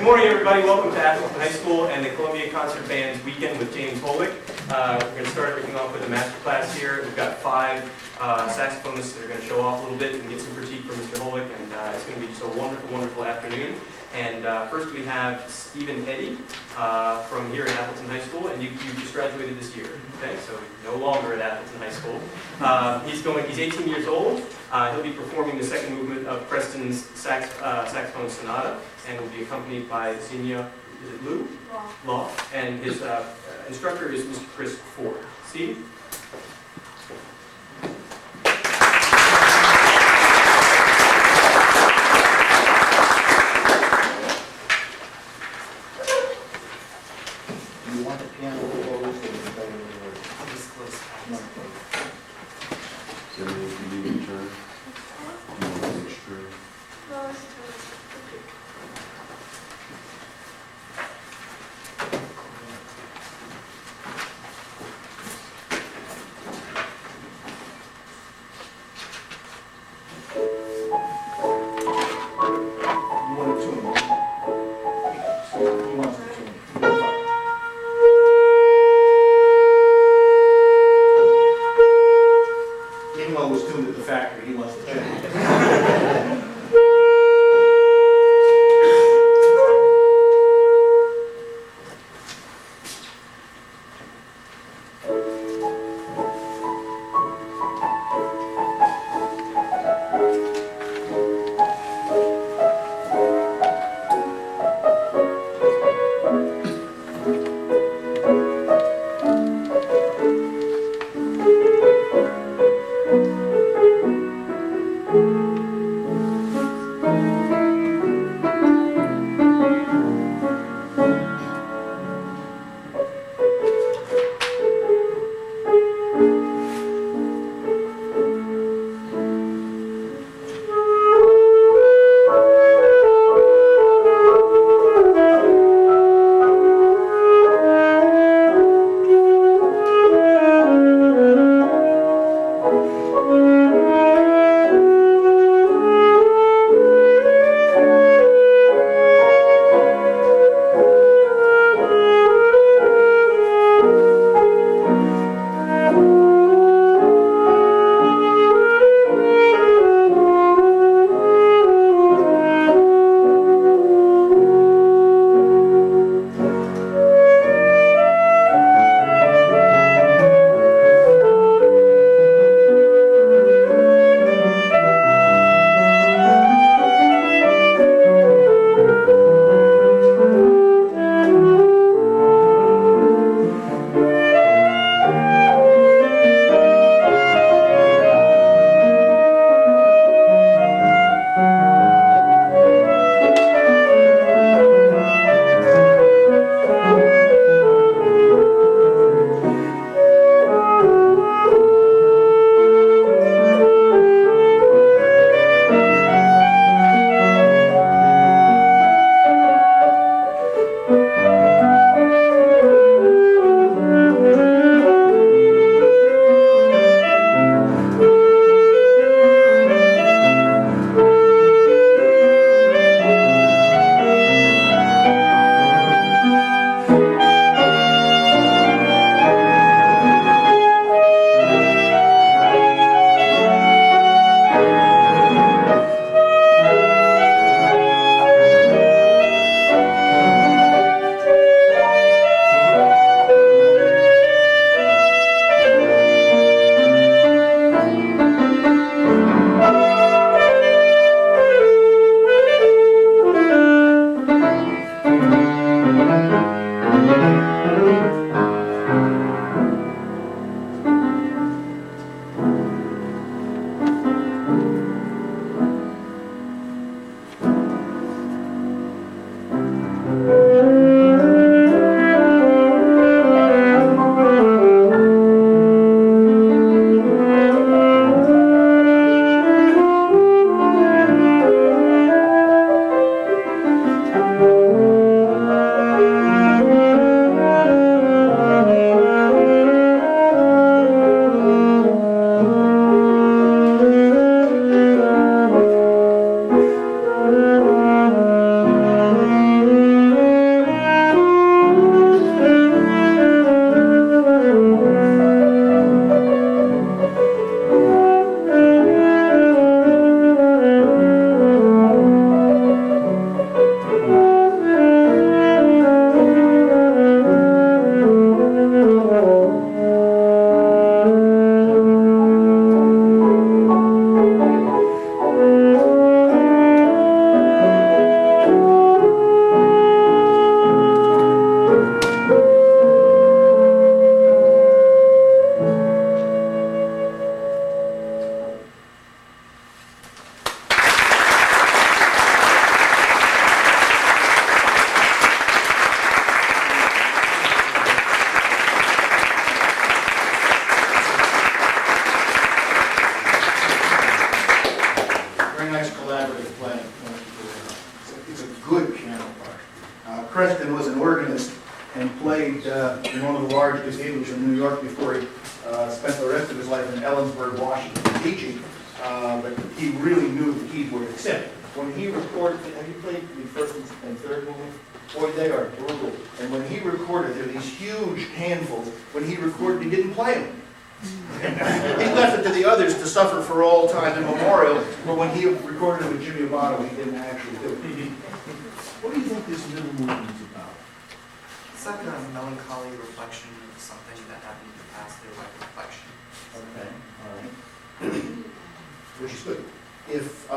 morning, everybody. Welcome to Atholton High School and the Columbia Concert Band's weekend with James Houlik. We're going to start everything off with a masterclass here. We've got 5 saxophonists that are going to show off a little bit and get some critique from Mr. Houlik, and it's going to be just a wonderful, wonderful afternoon. And first we have Stephen Eddy from here at Atholton High School, and you just graduated this year, okay? So no longer at Atholton High School. He's 18 years old. He'll be performing the second movement of Preston's saxophone sonata, and will be accompanied by Xenia, is it Lou? Law. And his instructor is Mr. Chris Ford. Steve? Do you want the piano closed or the better word? I'll just close. So if you need a turn, you want to switch turn. nice collaborative playing. It's a good piano part. Creston was an organist and played in one of the large cathedrals in New York before he spent the rest of his life in Ellensburg, Washington, teaching. But he really knew the keyboard, except when he recorded, have you played the first and third movement? Boy, they are brutal. And when he recorded, there are these huge handfuls. When he recorded, he didn't play them. He left it to the others to suffer for all time in memorial, but when he recorded it with Jimmy Amato, he didn't actually do it. What do you think this middle movement is about? It's like a melancholy reflection of something that happened in the past, through like reflection. Okay, all right. Which is good. If,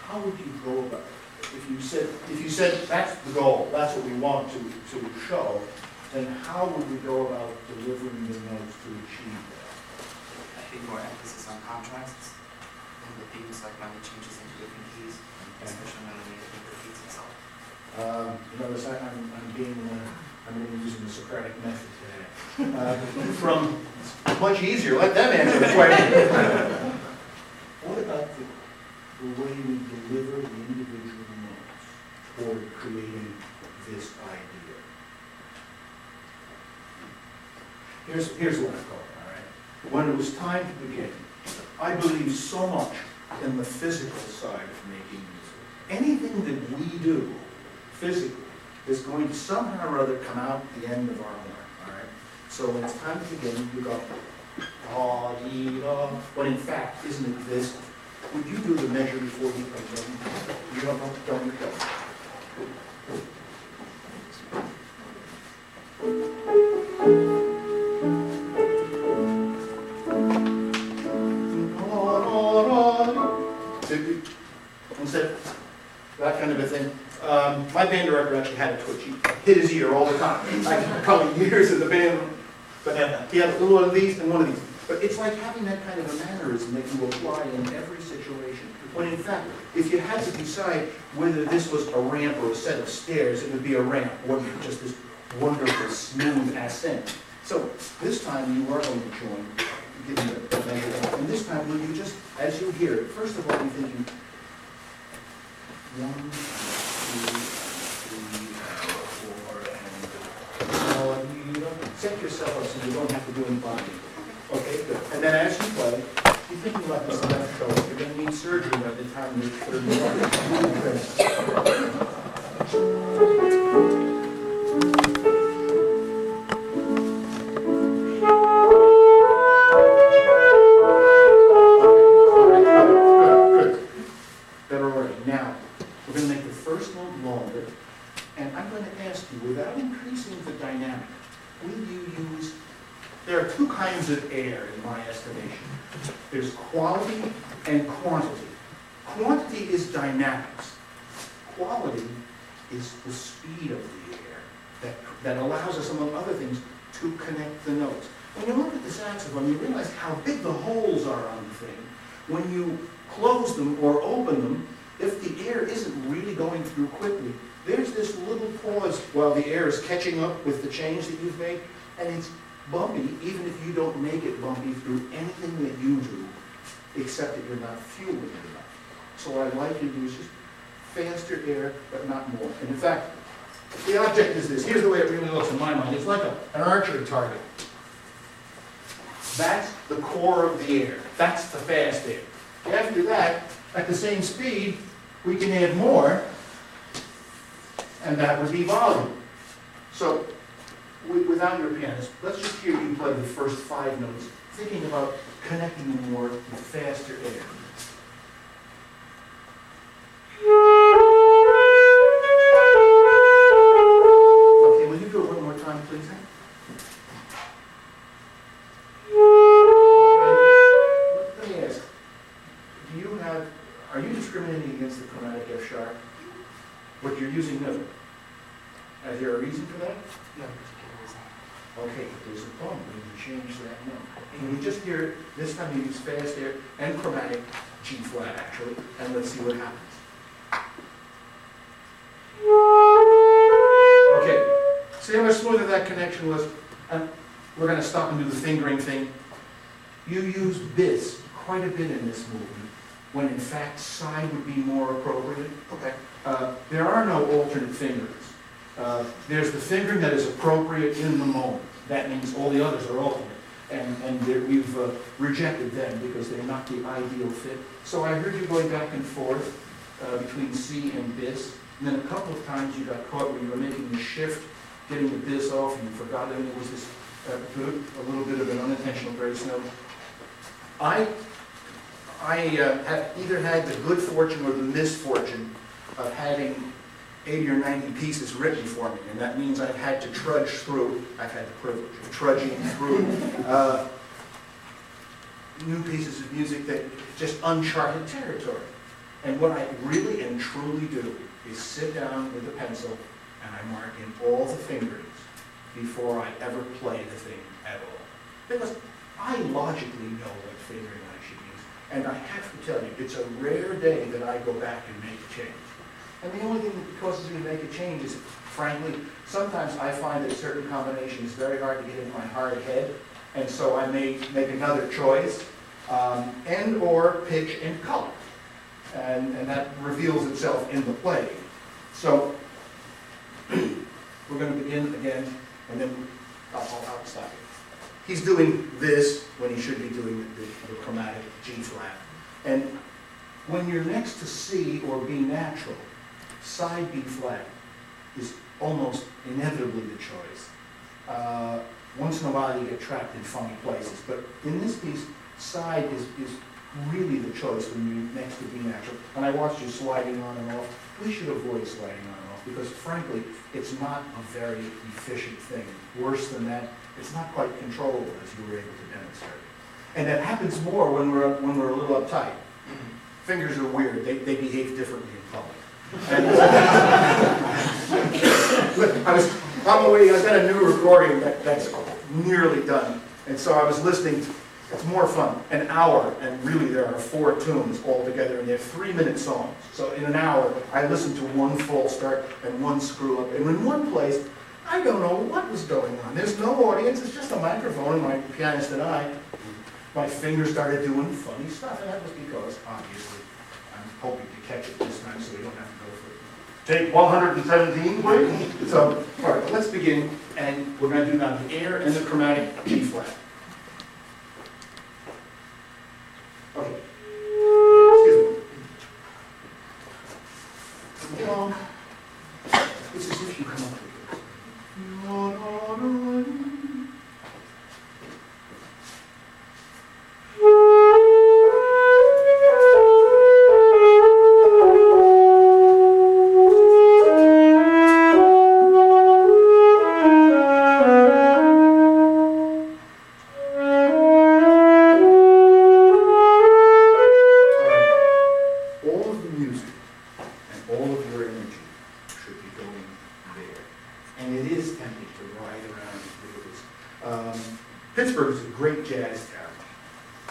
how would you go about it? If you said that's the goal, that's what we want to show, then how would we go about delivering the notes to achieve that? I think more emphasis on contrasts and the themes, like when it changes into different keys, especially when the thing repeats itself. Notice I'm really using the Socratic method today. From much easier, let them answer the question. What about the way we deliver the individual notes toward creating this idea? Here's what I call it, all right? When it was time to begin, I believe so much in the physical side of making music. Anything that we do physically is going to somehow or other come out the end of our horn, all right? So when it's time to begin, you go, ah, dee, da, when in fact, isn't it this? Would you do the measure before you play? You don't go. Instead, that kind of a thing. My band director actually had a twitch. He hit his ear all the time. Like a couple of years in the band, but he had a little one of these and one of these. But it's like having that kind of a mannerism that you apply in every situation. When in fact, if you had to decide whether this was a ramp or a set of stairs, it would be a ramp, wouldn't just this wonderful smooth ascent. So this time you are going to join, given the measure, and this time will you just, as you hear it, first of all you're thinking 1, 2, 3, 4, and set yourself up so you don't have to do any bonding. Okay, good. And then as you play, you're thinking about this left shoulder. You're going to need surgery by the time you're 31. Better already. Now, we're going to make the first note longer, and I'm going to ask you, without increasing the dynamic, will you use... There are two kinds of air, in my estimation. There's quality and quantity. Quantity is dynamics. Quality is the speed of the air that allows us, among other things, to connect the notes. When you look at the saxophone, you realize how big the holes are on the thing. When you close them or open them, if the air isn't really going through quickly, there's this little pause while the air is catching up with the change that you've made, and it's bumpy, even if you don't make it bumpy through anything that you do, except that you're not fueling it enough. So what I'd like you to do is just faster air, but not more. And in fact, the object is this. Here's the way it really looks in my mind. It's like an archery target. That's the core of the air. That's the fast air. After that, at the same speed, we can add more, and that would be volume. So, without your pianist, let's just hear you play the first 5 notes, thinking about connecting them more with faster air. Okay, will you do it one more time, please? Okay. Let me ask, are you discriminating against the chromatic F sharp? What you're using note? Is there a reason for that? No particular reason. Okay, there's a bump when you change that note. And you just hear it, this time you use fast air and chromatic, G flat actually, and let's see what happens. Okay, see how much smoother that connection was? And we're going to stop and do the fingering thing. You use bis quite a bit in this movement, when in fact side would be more appropriate. Okay. There are no alternate fingerings. There's the fingering that is appropriate in the moment. That means all the others are alternate. And we've rejected them because they're not the ideal fit. So I heard you going back and forth between C and bis. And then a couple of times you got caught when you were making the shift, getting the bis off, and you forgot, and it was this a little bit of an unintentional grace note. I have either had the good fortune or the misfortune of having 80 or 90 pieces written for me, and that means I've had to trudge through, I've had the privilege of trudging through new pieces of music that just uncharted territory. And what I really and truly do is sit down with a pencil and I mark in all the fingerings before I ever play the thing at all. Because I logically know what fingering I should use. And I have to tell you, it's a rare day that I go back and make a change. And the only thing that causes me to make a change is, frankly, sometimes I find that certain combinations very hard to get into my hard head, and so I may make another choice, and or pitch and color. And that reveals itself in the play. So, we're going to begin again, and then I'll stop it. He's doing this when he should be doing the chromatic G flat. And when you're next to C or B natural, side B flat is almost inevitably the choice. Once in a while you get trapped in funny places, but in this piece, side is really the choice when you're next to B natural. And I watched you sliding on and off. We should avoid sliding on and off because frankly, it's not a very efficient thing. Worse than that, it's not quite controllable as you were able to demonstrate. And that happens more when we're a little uptight. Fingers are weird. They behave differently in public. I was on the way, I got a new recording that's nearly done. And so I was listening to, it's more fun, an hour, and really there are 4 tunes all together, and they're 3-minute songs. So in an hour, I listened to one false start and one screw up. And in one place, I don't know what was going on. There's no audience, it's just a microphone and my pianist and I. My fingers started doing funny stuff, and that was because, obviously, I'm hoping to catch it this time so we don't have to go for it. Take 117, please. So, all right, let's begin, and we're going to do now the air and the chromatic G flat. Okay. Excuse me. You know, it's as if you come up with Pittsburgh is a great jazz town,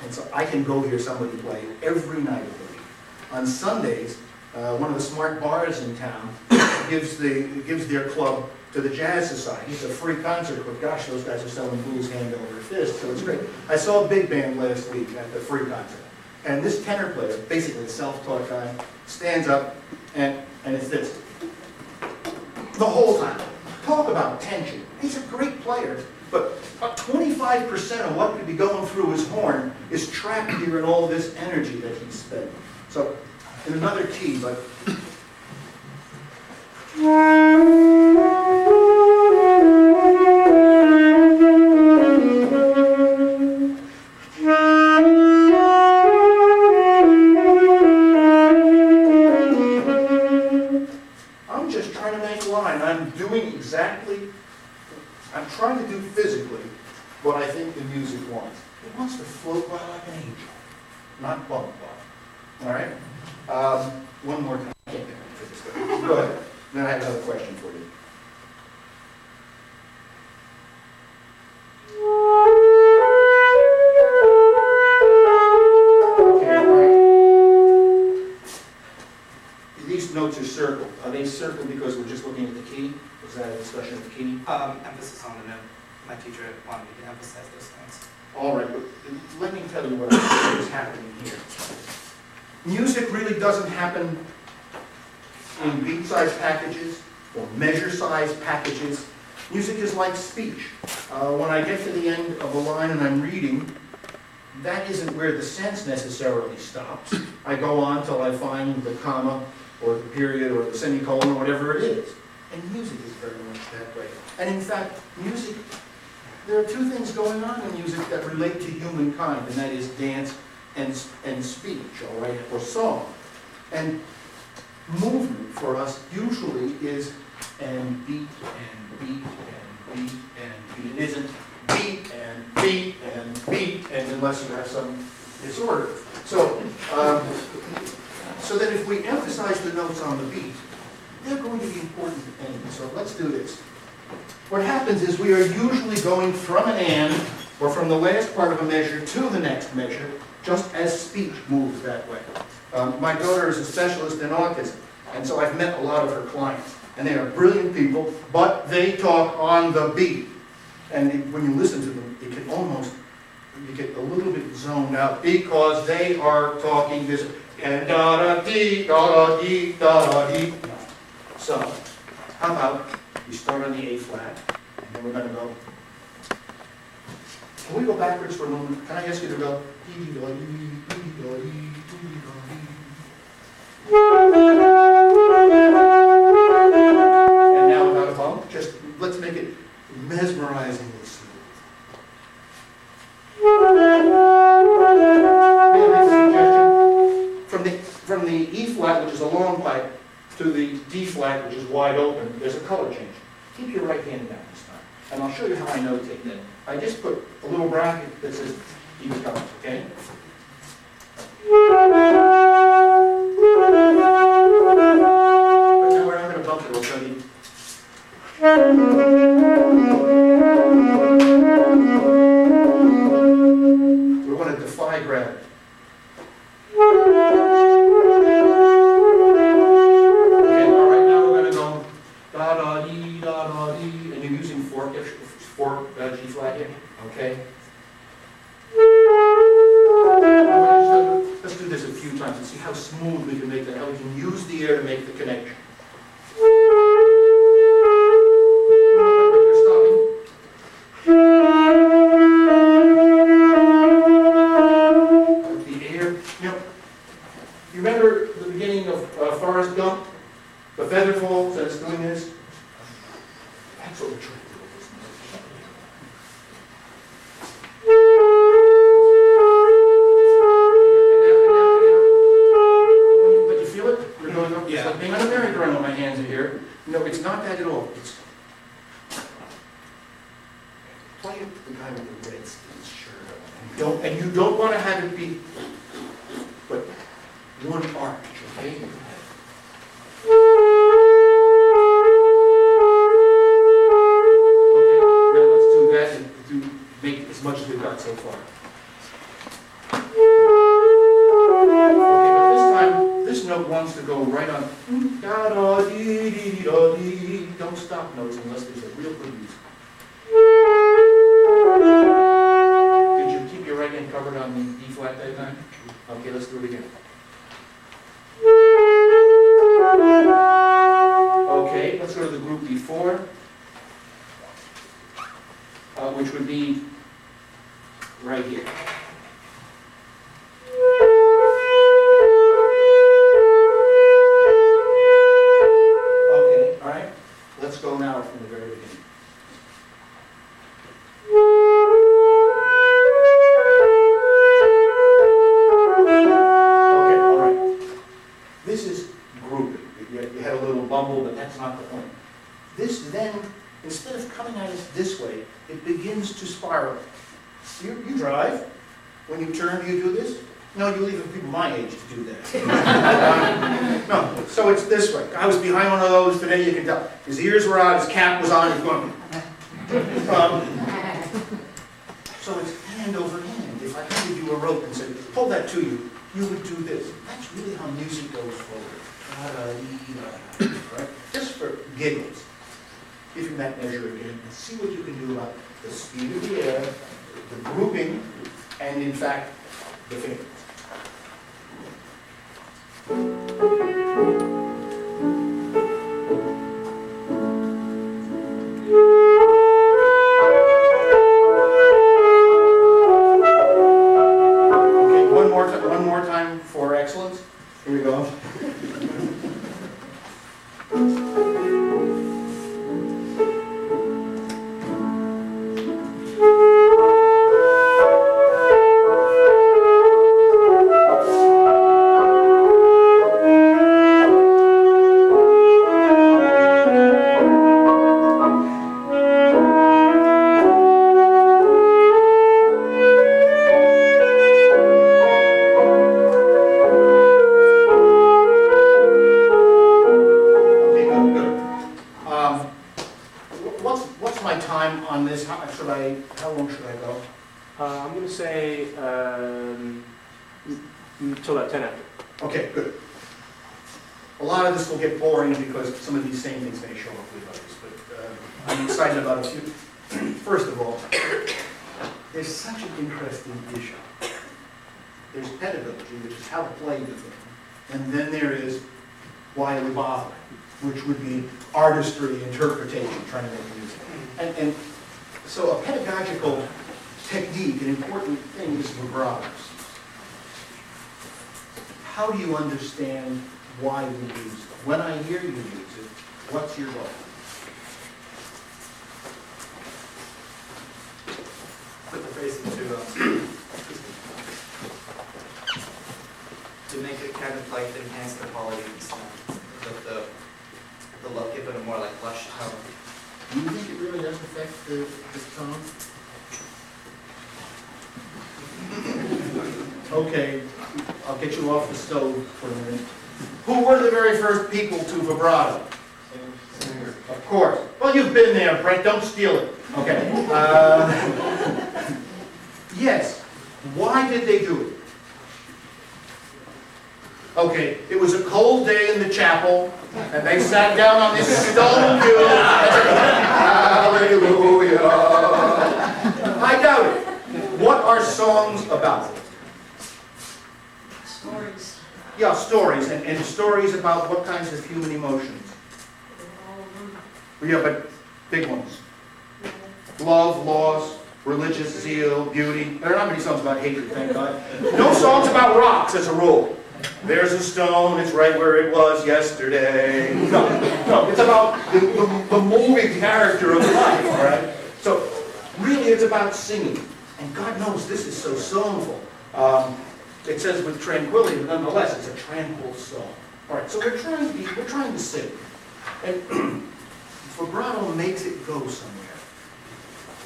and so I can go hear somebody play every night of the week. On Sundays, one of the smart bars in town gives their club to the Jazz Society. It's a free concert, but gosh, those guys are selling blues hand over fist, so it's great. I saw a big band last week at the free concert, and this tenor player, basically a self-taught guy, stands up, and it's this. The whole time. Talk about tension. He's a great player, but 25% of what could be going through his horn is trapped here in all this energy that he's spending. So, in another key, but... I'm just trying to make line. I'm doing exactly... I'm trying to do physically what I think the music wants. It wants to float by like an angel, not bump by. All right? One more time. I can't get for this guy. Go ahead. Then I have another question for you. Okay, all right. These notes are circled. Are they circled because we're just looking at the key? Was that a discussion of the key? Emphasis on the note. My teacher wanted me to emphasize those things. All right, but let me tell you what I think is happening here. Music really doesn't happen in beat-sized packages or measure-sized packages. Music is like speech. When I get to the end of a line and I'm reading, that isn't where the sense necessarily stops. I go on till I find the comma or the period or the semicolon or whatever it is. And music is very much that way. And in fact, music, there are two things going on in music that relate to humankind, and that is dance and speech, all right, or song. And movement for us usually is and beat and beat and beat and beat. It isn't beat and beat and beat, and unless you have some disorder. So, so that if we emphasize the notes on the beat, they're going to be important to end. So let's do this. What happens is we are usually going from an and, or from the last part of a measure to the next measure, just as speech moves that way. My daughter is a specialist in autism, and so I've met a lot of her clients. And they are brilliant people, but they talk on the beat. And when you listen to them, it can almost, you get a little bit zoned out because they are talking this, and da-da-dee, da-da-dee, da-da-dee. So, how about we start on the A flat, and then we're going to go. Can we go backwards for a moment? Can I ask you to go? And now without a bump, just let's make it mesmerizingly smooth. May I make a suggestion? From the E flat, which is a long pipe, to the D flat, which is wide open, there's a color change. Keep your right hand down this time. And I'll show you how I notate that. I just put a little bracket that says E colors, okay? But now we're not going to bump it, we'll show you. We're going to defy gravity. G flat here, okay? Let's do this a few times and see how smooth we can make that, how we can use the air to make the connection. The air, you know, you remember the beginning of Forrest Gump? The feather falls and it's doing this? That's what we're trying to do. Being on a merry-go-round when my hands are here. No, it's not that at all. It's play it the guy with the red shirt. And you don't want to have it be but one arch, okay? Okay, now let's do that and do make as much as we've got so far. This note wants to go right on. Da-da-dee-dee-dee-da-dee. Don't stop notes unless there's a real good reason. Did you keep your right hand covered on the E flat that time? Okay, let's do it again. Okay, let's go to the group before, which would be right here. Let's go now from the very beginning. Okay, all right. This is grouping. You had a little bumble, but that's not the point. This then, instead of coming at us this way, it begins to spiral. You drive. When you turn, do you do this? No, you leave it for people my age to do that. No, so it's this way. I was behind one of those today, you can tell. His ears were out, his cap was on, he's going. So it's hand over hand. If I handed you a rope and said, hold that to you, you would do this. That's really how music goes forward. Right? Just for giggles. Give him that measure again and see what you can do about the speed of the air, the grouping, and in fact, the fingers. Okay, one more time for excellence. Here we go. What's my time on this? How long should I go? I'm going to say until about 10 after. Okay, good. A lot of this will get boring because some of these same things may show up with others, but I'm excited about a few. First of all, there's such an interesting issue. There's pedagogy, which is how to play the thing, and then there is why are we bothering, which would be artistry, interpretation, trying to make music. And so a pedagogical technique, an important thing is vibratos. How do you understand why we use it? When I hear you use it, what's your goal? Put the phrase to make it kind of like enhance the quality of the sound, give it a more like lush tone. Do you think it really does affect the tone? Okay, I'll get you off the stove for a minute. Who were the very first people to vibrato? Of course. Well, you've been there, Brent. Don't steal it. Okay. Yes. Why did they do it? Okay, it was a cold day in the chapel, and they sat down on this stone pew. Hallelujah. I doubt it. What are songs about? Stories. Yeah, stories, and stories about what kinds of human emotions? All of them. Yeah, but big ones. Love, loss, religious zeal, beauty. There are not many songs about hatred, thank God. No songs about rocks, as a rule. There's a stone, it's right where it was yesterday. No, it's about the moving character of life, all right? So, really it's about singing. And God knows this is so soulful. It says with tranquility, but nonetheless, it's a tranquil song. All right, so we're trying to sing. And vibrato makes it go somewhere.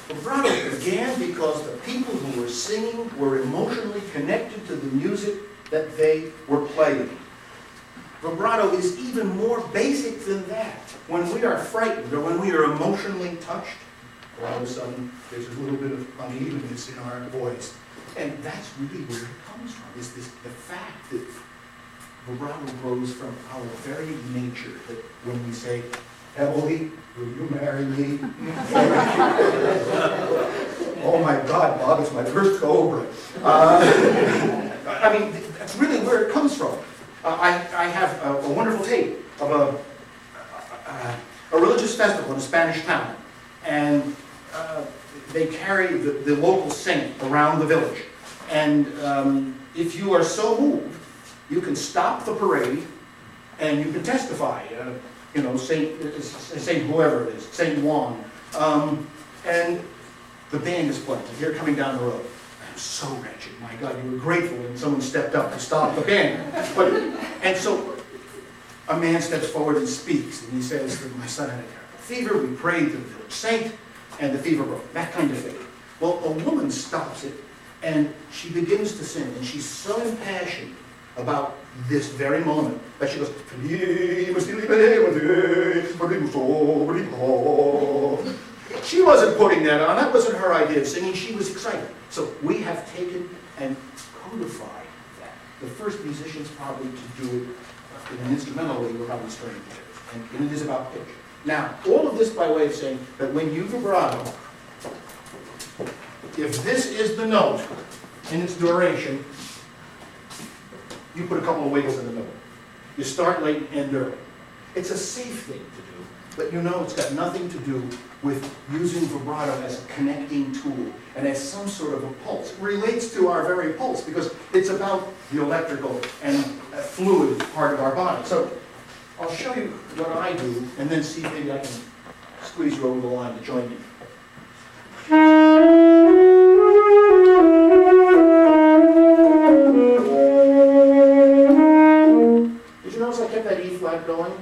Vibrato began because the people who were singing were emotionally connected to the music that they were playing. Vibrato is even more basic than that. When we are frightened or when we are emotionally touched, all of a sudden there's a little bit of unevenness in our voice. And that's really where it comes from, is the fact that vibrato grows from our very nature, that when we say, Emily, will you marry me? Oh my God, Bob, it's my first go over it. I mean, that's really where it comes from. I have a wonderful tape of a religious festival in a Spanish town, and they carry the local saint around the village. And if you are so moved, you can stop the parade and you can testify. You know, Saint whoever it is, Saint Juan. And the band is playing. They're coming down the road. I'm so wretched. My God, you were grateful when someone stepped up to stop the band. And so a man steps forward and speaks, and he says, my son had a terrible fever. We prayed to the village saint, and the fever broke. That kind of thing. Well, a woman stops it, and she begins to sing, and she's so impassioned about this very moment that she goes, she wasn't putting that on. That wasn't her idea of singing. She was excited. So we have taken and codified that. The first musicians probably to do it in an instrumental way were probably string players. And it is about pitch. Now, all of this by way of saying that when you vibrato, if this is the note in its duration, you put a couple of wiggles in the middle. You start late and end early. It's a safe thing to do, but you know it's got nothing to do with using vibrato as a connecting tool and as some sort of a pulse. It relates to our very pulse because it's about the electrical and fluid part of our body. So I'll show you what I do and then see if maybe I can squeeze you over the line to join me. Did you notice I kept that E flat going?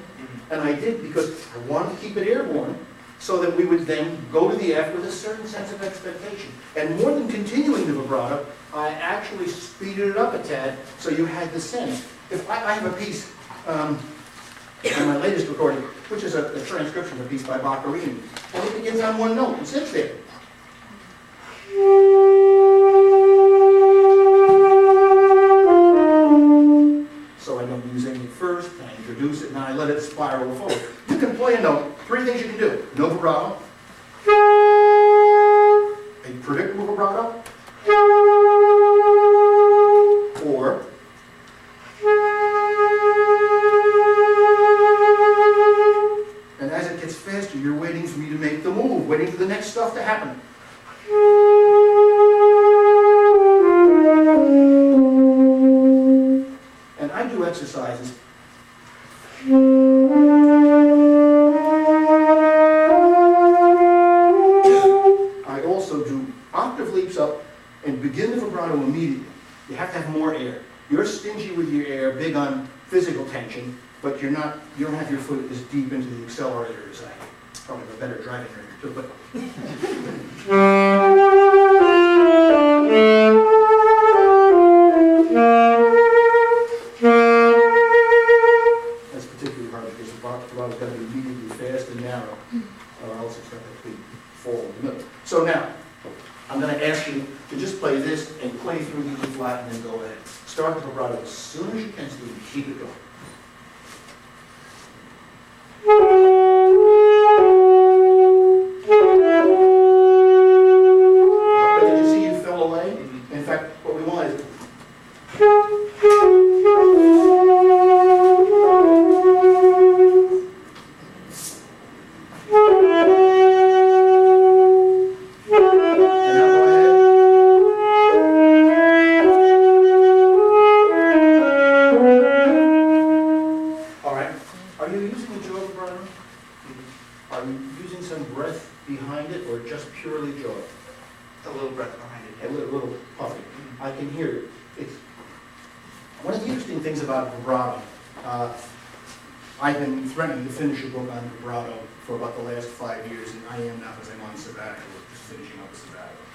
And I did because I wanted to keep it airborne so that we would then go to the F with a certain sense of expectation. And more than continuing the vibrato, I actually speeded it up a tad so you had the sense. If I have a piece on my latest recording, which is a transcription of a piece by Boccherini, and it begins on one note and sits there. So I don't use any first, I introduce it, and I let it spiral forward. You can play a note, three things you can do. No vibrato, a predictable vibrato, or and as it gets faster, you're waiting for me to make the move, waiting for the next stuff to happen. And I do exercises. I also do octave leaps up and begin the vibrato immediately. You have to have more air. You're stingy with your air, big on physical tension, but you don't have your foot as deep into the accelerator as I am. Probably have a better driving record too, but that's particularly hard because the vibrato's got to be immediately fast and narrow, or else it's going to fall in the middle. So now, I'm going to ask you to just play this and play through the E flat and then go ahead. Start the vibrato as soon as you can so you can keep it going. Did you see you fell away? In fact, what we want is and now go ahead. All right. Are you using a jaw vibrato? Are you using some breath behind it or just purely jaw? A little breath behind it. A little puffy. I can hear it. It's one of the interesting things about vibrato. I've been threatening to finish a book on vibrato for about the last 5 years, and I am now because I'm on sabbatical, just finishing up a sabbatical.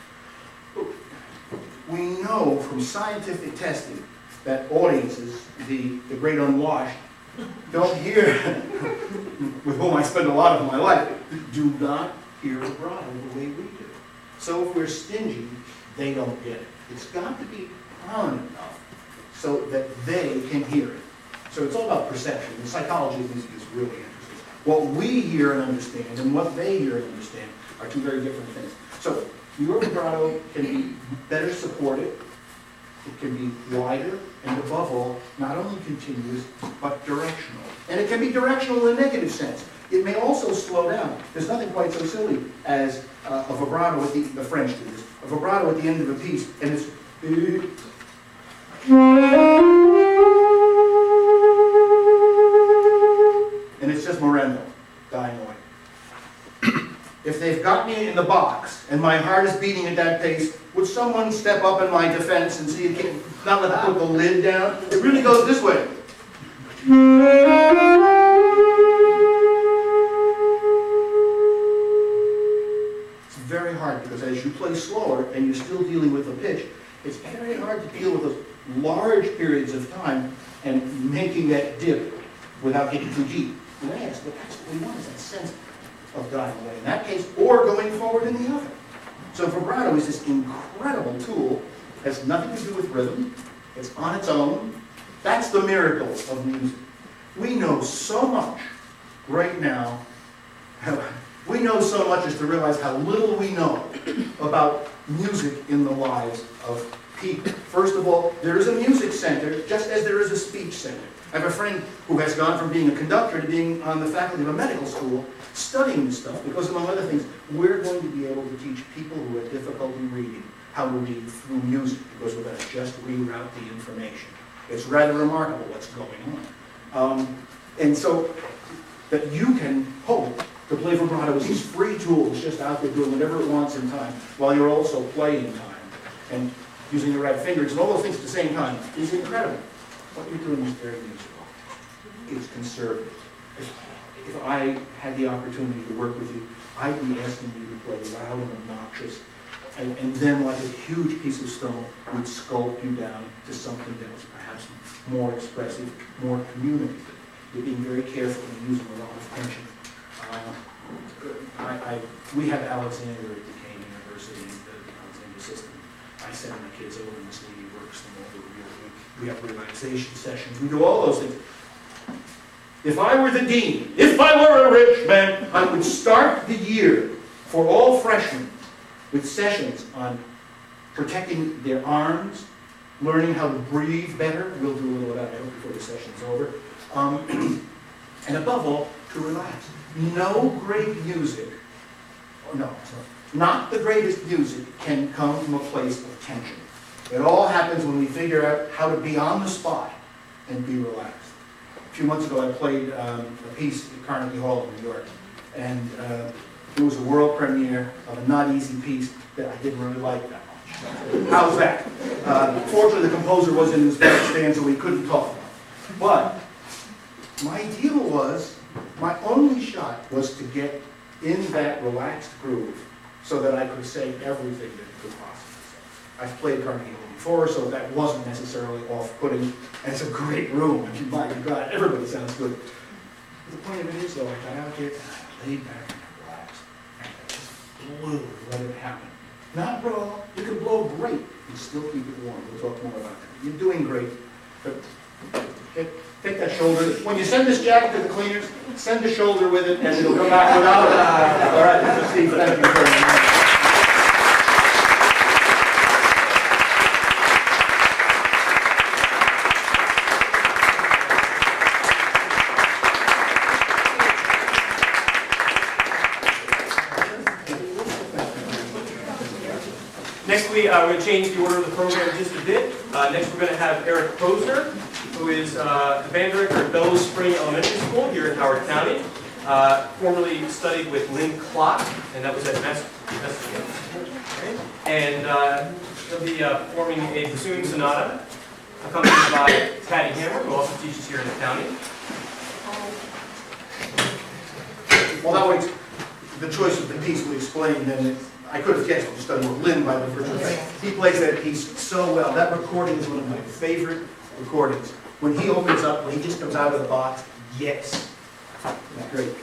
We know from scientific testing that audiences, the great unwashed, don't hear, with whom I spend a lot of my life, do not hear vibrato the way we do. So if we're stingy, they don't get it. It's got to be prominent enough so that they can hear it. So it's all about perception. The psychology of music is really interesting. What we hear and understand and what they hear and understand are two very different things. So your vibrato can be better supported, it can be wider, and above all, not only continuous, but directional. And it can be directional in a negative sense. It may also slow down. There's nothing quite so silly as a vibrato at the French do this, a vibrato at the end of a piece, and it's and it's just morendo, dying away. If they've got me in the box and my heart is beating at that pace, would someone step up in my defense and see it can not let put the lid down? It really goes this way. It's very hard because as you play slower and you're still dealing with the pitch, it's very hard to deal with those large periods of time and making that dip without getting too deep. Yes, but that's what we want, is that sense of dying away in that case, or going forward in the other. So vibrato is this incredible tool, has nothing to do with rhythm, it's on its own. That's the miracle of music. We know so much right now. We know so much as to realize how little we know about music in the lives of people. First of all, there is a music center, just as there is a speech center. I have a friend who has gone from being a conductor to being on the faculty of a medical school studying this stuff because, among other things, we're going to be able to teach people who have difficulty reading how to read through music because we're going to just reroute the information. It's rather remarkable what's going on. And so that you can hope to play vibrato with these free tools just out there doing whatever it wants in time while you're also playing time and using the right fingers and all those things at the same time is incredible. What you're doing is very musical. It's conservative. If I had the opportunity to work with you, I'd be asking you to play loud and obnoxious, and then like a huge piece of stone would sculpt you down to something that was perhaps more expressive, more communicative. You're being very careful and using a lot of tension. We have Alexander at Duquesne University, the Alexander system. I send my kids over, and this lady works them over. We have relaxation sessions. We do all those things. If I were the dean, if I were a rich man, I would start the year for all freshmen with sessions on protecting their arms, learning how to breathe better. We'll do a little of that before the session's over. And above all, to relax. No great music, not the greatest music can come from a place of tension. It all happens when we figure out how to be on the spot and be relaxed. A few months ago I played a piece at Carnegie Hall in New York, and it was a world premiere of a not easy piece that I didn't really like that much. How's that? Fortunately the composer was in his best stand, so we couldn't talk about it. But my deal was, my only shot was to get in that relaxed groove so that I could say everything that could possibly say. I've played Carnegie Hall before, so that wasn't necessarily off-putting, and it's a great room. I mean, my God, everybody sounds good. But the point of it is, though, I got out there and I laid back and I relaxed, and I just blew and let it happen. Not raw, you can blow great and still keep it warm. We'll talk more about that. You're doing great, but take that shoulder. When you send this jacket to the cleaners, send the shoulder with it, and it'll come back without it. All right, Mr. Steve, thank you very much. Next, we're going to change the order of the program just a bit. Next, we're going to have Eric Posner, who is the band director at Bellows Spring Elementary School here in Howard County. Formerly studied with Lynn Klock, and that was at Massachusetts. And he'll be performing a bassoon sonata, accompanied by Patty Hammer, who also teaches here in the county. Well, that way, the choice of the piece we explained, then I could have guessed we studied with Lynn by the virtue of fact. He plays that piece so well. That recording is one of my favorite recordings. When he opens up, when he just comes out of the box, yes. That's great.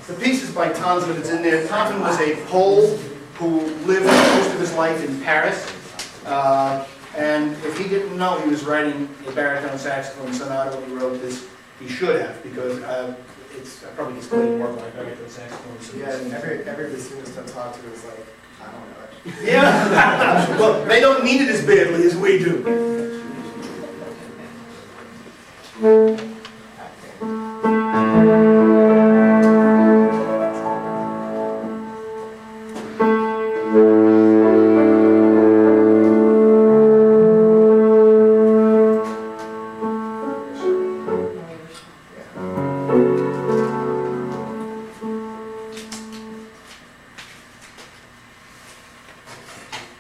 The piece is by Tonsman. It's in there. Tonsman was a Pole who lived most of his life in Paris. And if he didn't know he was writing a baritone saxophone sonata when he wrote this, he should have, because it's probably his playing more by baritone saxophone. Yeah, and every bassoonist I talked to was like, I don't know it. Yeah. Well, they don't need it as badly as we do.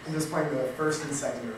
I'm just playing the first and second order.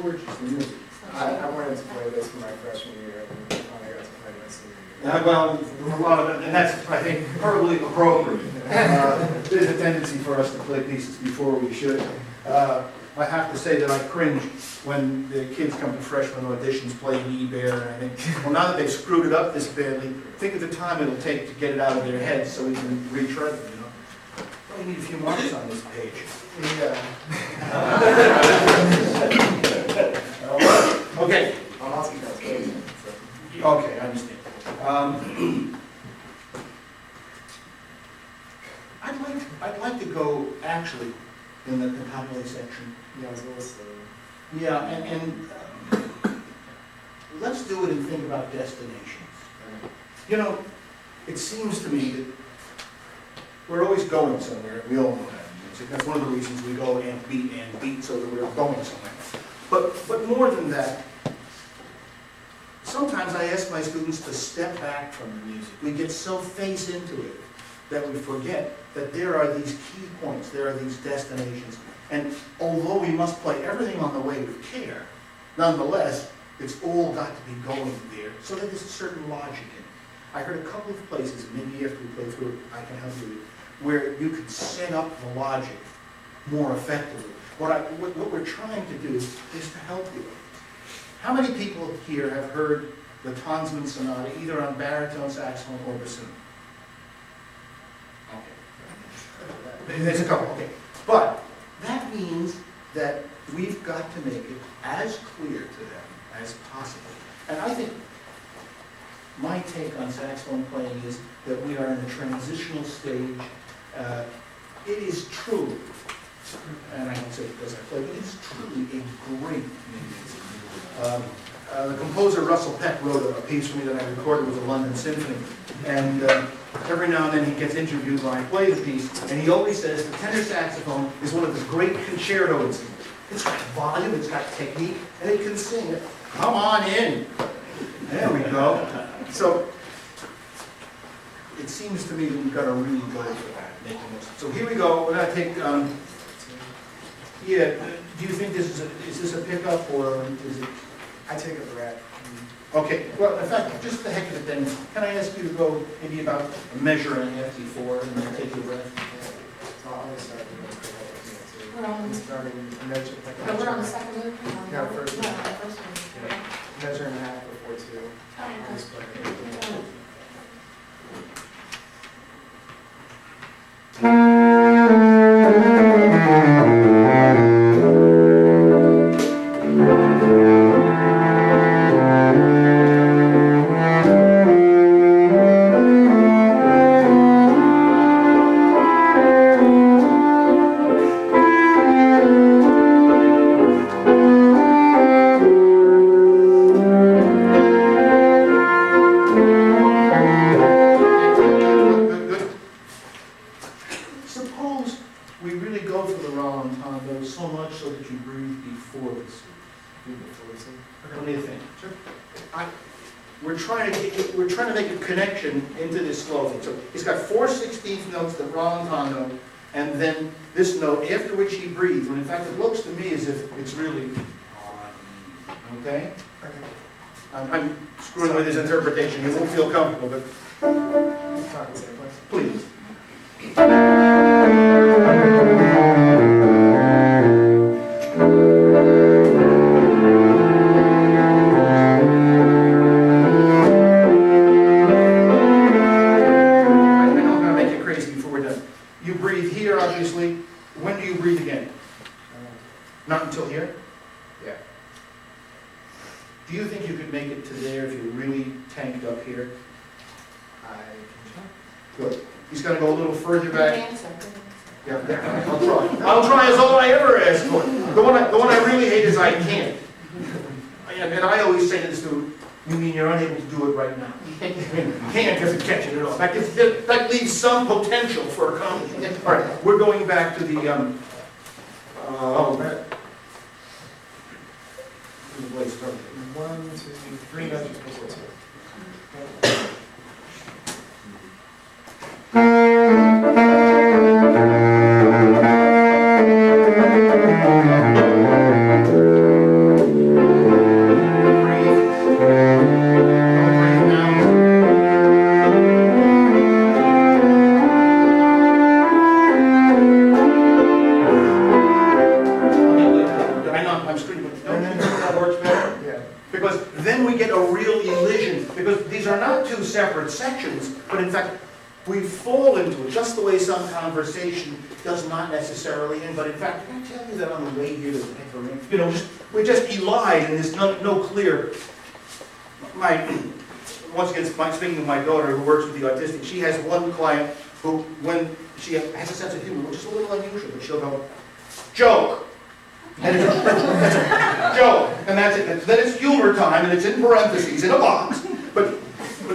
torches the music. I wanted to play this for my freshman year, and then I got to play my senior year. Well, a lot of it, and that's, I think, probably appropriate. There's a tendency for us to play pieces before we should. I have to say that I cringe when the kids come to freshman auditions playing E-Bear, and I think, well, now that they've screwed it up this badly, think of the time it'll take to get it out of their heads so we can retry them, you know? Well, you need a few marks on this page. Yeah. Okay. I'm asking guys questions, so. Okay, I understand. I'd like to go actually in the cantabile section. Yeah, I was gonna say. Yeah, and let's do it and think about destinations. You know, it seems to me that we're always going somewhere. We all know that in music. That's one of the reasons we go and beat so that we're going somewhere. But more than that, sometimes I ask my students to step back from the music. We get so face into it that we forget that there are these key points, there are these destinations. And although we must play everything on the way with care, nonetheless, it's all got to be going there so that there's a certain logic in it. I heard a couple of places, maybe after we play through it, I can help you with it, where you can set up the logic more effectively. What we're trying to do is to help you. How many people here have heard the Tonsman Sonata either on baritone, saxophone, or bassoon? Okay. There's a couple, okay. But that means that we've got to make it as clear to them as possible. And I think my take on saxophone playing is that we are in a transitional stage. It is truly, and I don't say it because I play, but it is truly a great music. The composer Russell Peck wrote a piece for me that I recorded with the London Symphony, and every now and then he gets interviewed when I play the piece, and he always says the tenor saxophone is one of the great concerto instruments. It's got volume, it's got technique, and it can sing it. Come on in. There we go. So it seems to me that we've got to really go for that. So here we go. We're going to take. Yeah. Do you think is this a pickup or is it? I take a breath. Okay. Well, in fact, just for the heck of it, then, can I ask you to go maybe about a measure and a half before, and then take your breath? So I'm gonna start with We're on, starting measure. no, we're on the second move? No, first No, one. first one. Measure and a half before two. Oh, Just play. okay. Good. Suppose we really go for the rallentando so much so that you breathe before the sweep. What do you think? Sure. We're trying to make a connection into this slow thing. So he's got 4/16 notes that rallentando, and then this note after which he breathes. When in fact it looks to me as if it's really on. Okay? I'm screwing with his interpretation. He won't feel comfortable, but Not the same place. please. I know I'm gonna make you crazy before we're done. You breathe here, obviously. When do you breathe again? Not until here? Yeah. Do you think you could make it to there if you really tanked up here? I can try. Good. He's gonna go a little further Good back. answer. Yeah, I'll try. I'll try as all I ever ask for. The one I really hate is I can't. And I always say to the student, you mean you're unable to do it right now? Can't doesn't catch it at all. That leaves some potential for a comedy. All right, we're going back to the, wait, start. 1, 2, 3 measures before two. works better? Yeah. Because then we get a real elision, because these are not two separate sections, but in fact, we fall into it, just the way some conversation does not necessarily end. But in fact, did I tell you that on the way here to the paper ring? You know, we just elide, and there's no clear. Once again, speaking of my daughter who works with the autistic, she has one client who, when she has a sense of humor, which is a little unusual, but she'll go, joke. And it's a joke, and that's it. Then it's humor time, and it's in parentheses, in a box. But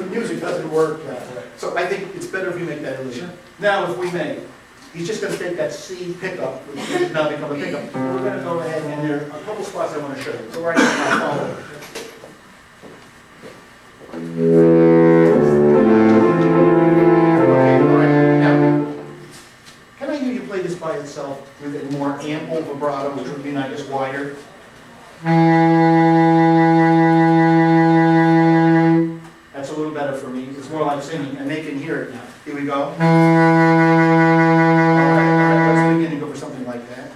music doesn't work that way. So I think it's better if we make that illusion. Now, if we may, he's just going to take that C pickup, which has now become a pickup. We're going to go ahead, and there are a couple spots I want to show you. So right now, my phone. Okay, all right. Now, can I hear you play this by itself with a more ample vibrato, which would mean I just wider? That's a little better for me. It's more like singing, and they can hear it now. Here we go. All right, let's begin and go for something like that.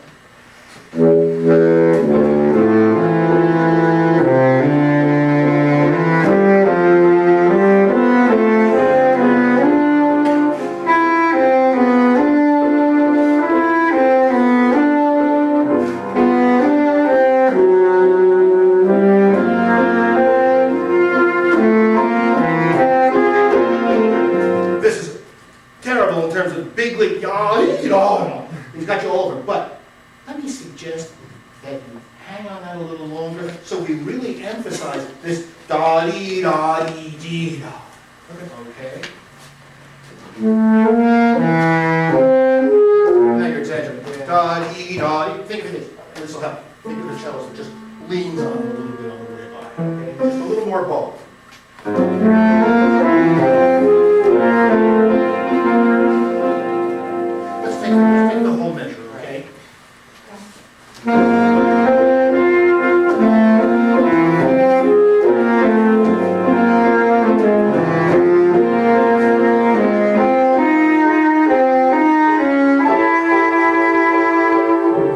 He's got you over, but let me suggest that you hang on that a little longer so we really emphasize this da-dee-da-dee-dee-da. Okay? Now you're exaggerating. Da-dee-da-dee. Think of this. This will help. Think of the cello that just leans on a little bit on the way by. Okay? Just a little more bow. Let's take the whole measure, okay?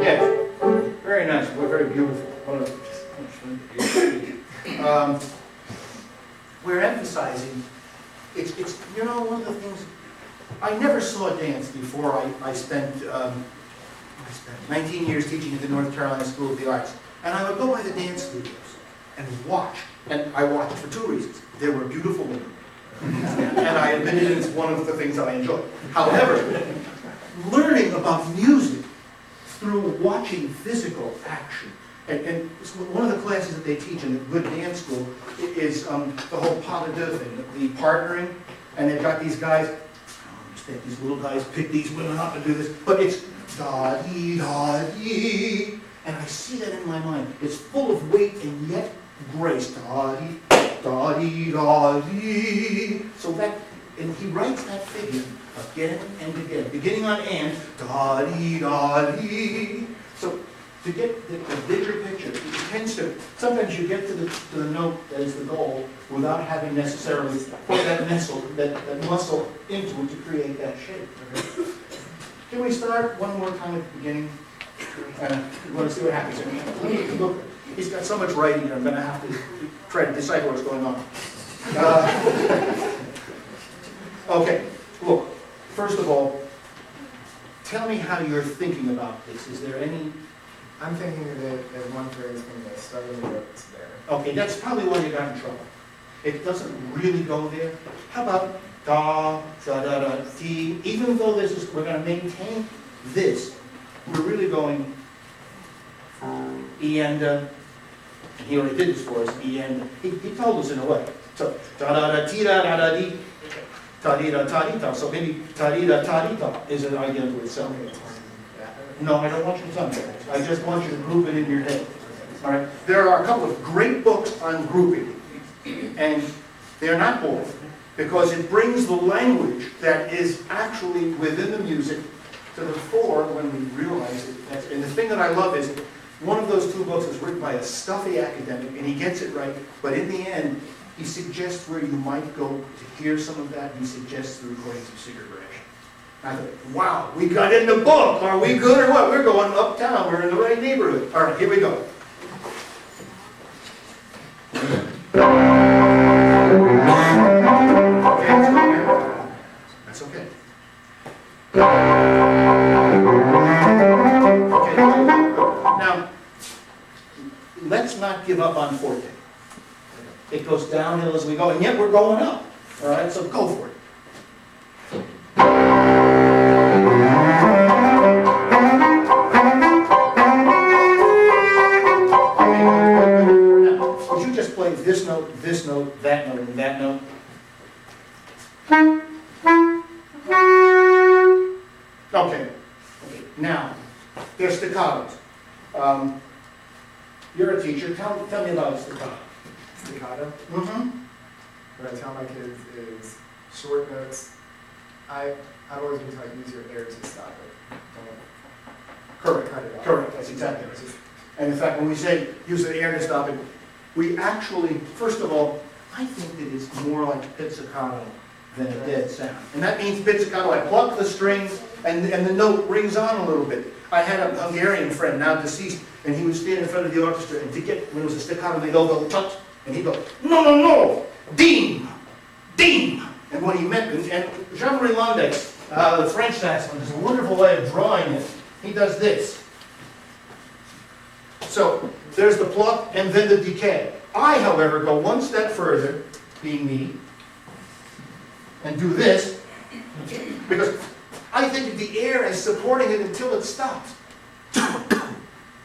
Yes, very nice. We're very beautiful. We're emphasizing. It's you know, one of the things. I never saw dance before I spent 19 years teaching at the North Carolina School of the Arts. And I would go by the dance studios and watch. And I watched for two reasons. There were beautiful women. And I admitted it's one of the things I enjoy. However, learning about music through watching physical action. And one of the classes that they teach in a good dance school is the whole pas de deux thing, the partnering. And they've got these guys. These little guys pick these women up and do this, but it's da-dee-da-dee, and I see that in my mind. It's full of weight and yet grace. Da-dee, da-dee-da-dee. So that, and he writes that figure again and again, beginning on and, da-dee-da-dee. So to get the bigger picture, it tends to, sometimes you get to the note that is the goal without having necessarily put that muscle into it to create that shape. Can we start one more time at the beginning? You want to see what happens? Look, he's got so much writing here, I'm going to have to try to decipher what's going on. Okay, look, first of all, tell me how you're thinking about this. Is there any... I'm thinking of it as one phrase from the start of the notes there. Okay, that's probably why you got in trouble. It doesn't really go there. How about da, da, da, da, dee? Even though this is, we're going to maintain this, we're really going e and he already did this for us, e and he told us in a way. So da da da ti da da da dee, ta dee da ta dee ta. So maybe ta dee da ta dee ta is an idea to itself. No, I don't want you to tell me that. I just want you to group it in your head. All right. There are a couple of great books on grouping, and they're not boring because it brings the language that is actually within the music to the fore when we realize it. And the thing that I love is one of those two books is written by a stuffy academic, and he gets it right. But in the end, he suggests where you might go to hear some of that. He suggests the recordings of cigarette. I thought, wow, we got in the book. Are we good or what? We're going uptown. We're in the right neighborhood. All right, here we go. forte. It goes downhill as we go, and yet we're going up. All right, so go for it. Now, would you just play this note, that note, and that note? Okay. Now, there's staccatos. You're a teacher. Tell me about staccato. Staccato. Mm-hmm. What I tell my kids is short notes. I've always been taught use your air to stop it. Don't cut it off. Correct. That's exactly right. And in fact, when we say use the air to stop it, we actually, first of all, I think that it's more like pizzicato than a dead sound. And that means pizzicato, I pluck the strings and the note rings on a little bit. I had a Hungarian friend, now deceased, and he would stand in front of the orchestra, and to get, when it was a staccato, they'd all go touch, and he'd go, no, no, no, ding, ding. And what he meant, and Jean-Marie Landes, the French saxophonist, has a wonderful way of drawing it. He does this. So there's the pluck and then the decay. I, however, go one step further, being me, and do this, because I think of the air as supporting it until it stops.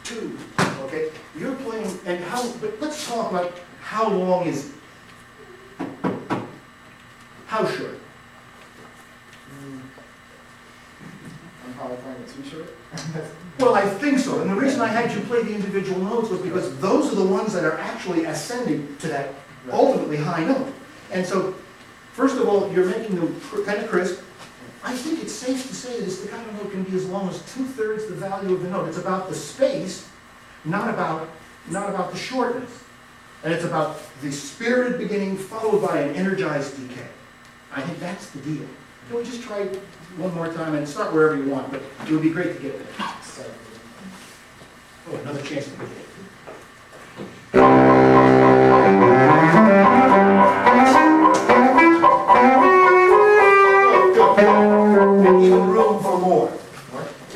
Two, okay? You're playing, and how, but let's talk about how long is, how short? I'm probably playing it too short. Well, I think so, and the reason I had you play the individual notes was because those are the ones that are actually ascending to that ultimately high note. And so, first of all, you're making them kind of crisp. I think it's safe to say that the staccato note can be as long as 2/3 the value of the note. It's about the space, not about the shortness. And it's about the spirited beginning followed by an energized decay. I think that's the deal. Can we just try one more time and start wherever you want, but it would be great to get there. So, Oh, another chance to begin. Good. And even room for more.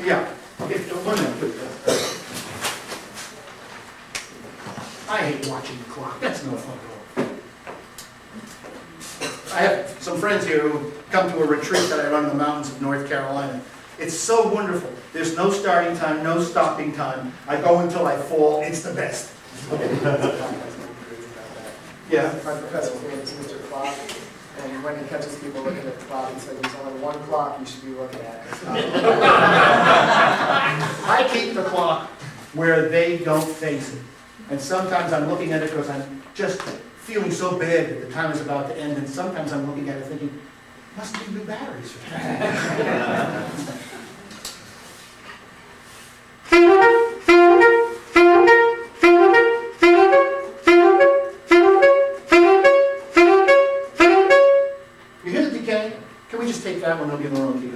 Yeah. One minute, please. I hate watching the clock. That's no fun at all. I have some friends here who come to a retreat that I run in the mountains of North Carolina. It's so wonderful. There's no starting time, no stopping time. I go until I fall. It's the best. Yeah. my professor's name is Mr. Clock, and when he catches people looking at the clock, he says there's only one clock you should be looking at. I keep the clock where they don't face it. And sometimes I'm looking at it because I'm just feeling so bad that the time is about to end, and sometimes I'm looking at it thinking, must be new batteries for that. You hear the decay? Can we just take that one? It'll be in the wrong key.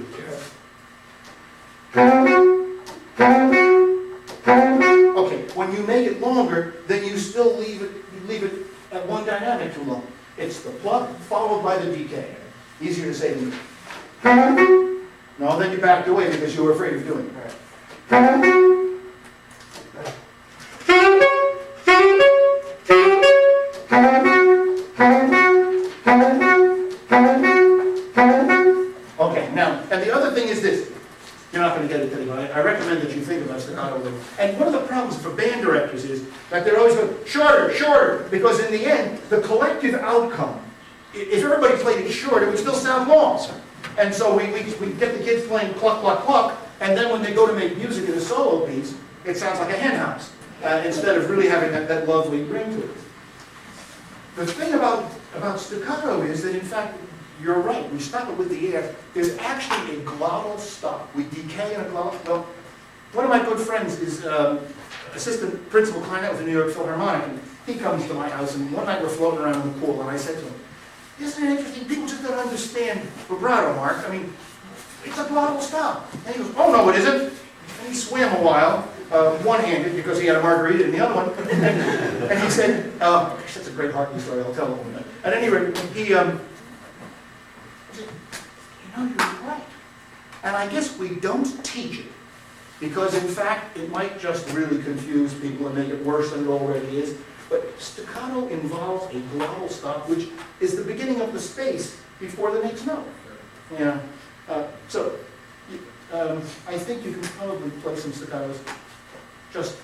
Okay, when you make it longer, then you still leave it at one dynamic too long. It's the pluck followed by the decay. Easier to say than no, then you backed away because you were afraid of doing it. Okay, now, and the other thing is this. You're not going to get it today, but I recommend that you think about staccato a little. And one of the problems for band directors is that they're always going shorter, shorter, because in the end, the collective outcome, if everybody played it short, it would still sound long. And so we get the kids playing cluck, cluck, cluck, and then when they go to make music in a solo piece, it sounds like a hen house, instead of really having that lovely ring to it. The thing about staccato is that, in fact, you're right, we stop it with the air. There's actually a glottal stop. We decay in a glottal. Well, one of my good friends is assistant principal clarinet with the New York Philharmonic, and he comes to my house, and one night we're floating around in the pool, and I said to him, isn't it interesting? People just don't understand vibrato, Mark. I mean, it's a glottal stop. And he goes, oh, no, it isn't. And he swam a while, one-handed, because he had a margarita in the other one. And he said, gosh, that's a great Hartley story, I'll tell it one day. At any rate, he said, you know, you're right. And I guess we don't teach it, because in fact, it might just really confuse people and make it worse than it already is. But staccato involves a glottal stop, which is the beginning of the space before the next note. Yeah. So, I think you can probably play some staccatos, just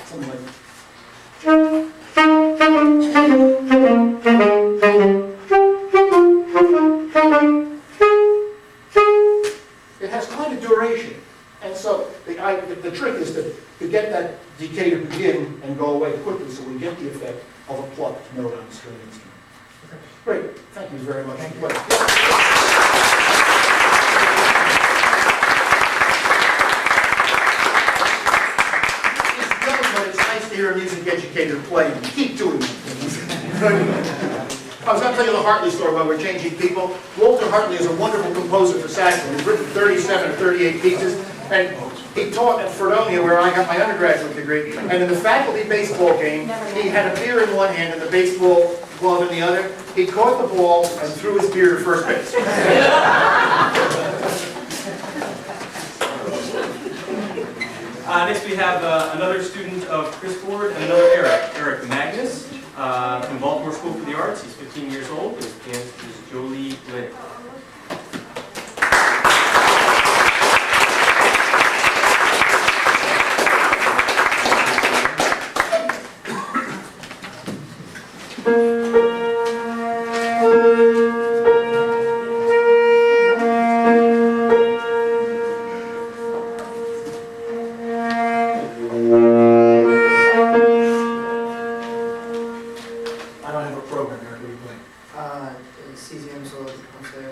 something like. It has quite a duration, and so the trick is to get that decay to begin and go away quickly, so we get the effect of a plucked note on the string instrument. Great, thank you very much. Thank you. It's nice to hear a music educator play. Keep doing it. I was going to tell you the Hartley story while we're changing people. Walter Hartley is a wonderful composer for saxophone. He's written 37 or 38 pieces, and he taught at Fredonia, where I got my undergraduate degree. And in the faculty baseball game, he had a beer in one hand and the baseball glove in the other. He caught the ball and threw his beer to first base. Next we have another student of Chris Ford and another Eric Magnus, from Baltimore School for the Arts. He's 15 years old. His pianist is Jolie Lynn. I don't have a program here. What do you play? Cesium, so there.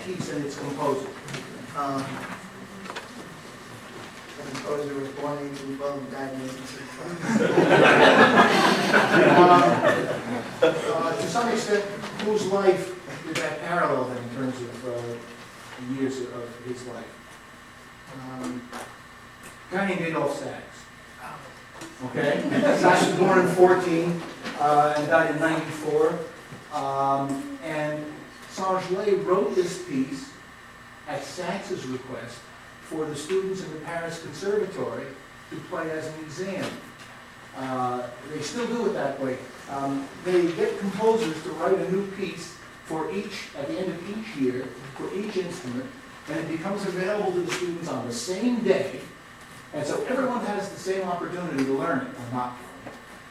piece and its composer? The composer was born in 1812 and died in 1865. To some extent, whose life did that parallel then in terms of years of his life? A guy named Adolf Sax. Okay? Sax was born in 14 and died in 94. And Saint-Gelais wrote this piece at Sax's request for the students in the Paris Conservatory to play as an exam. They still do it that way. They get composers to write a new piece for each, at the end of each year, for each instrument, and it becomes available to the students on the same day, and so everyone has the same opportunity to learn it, or not.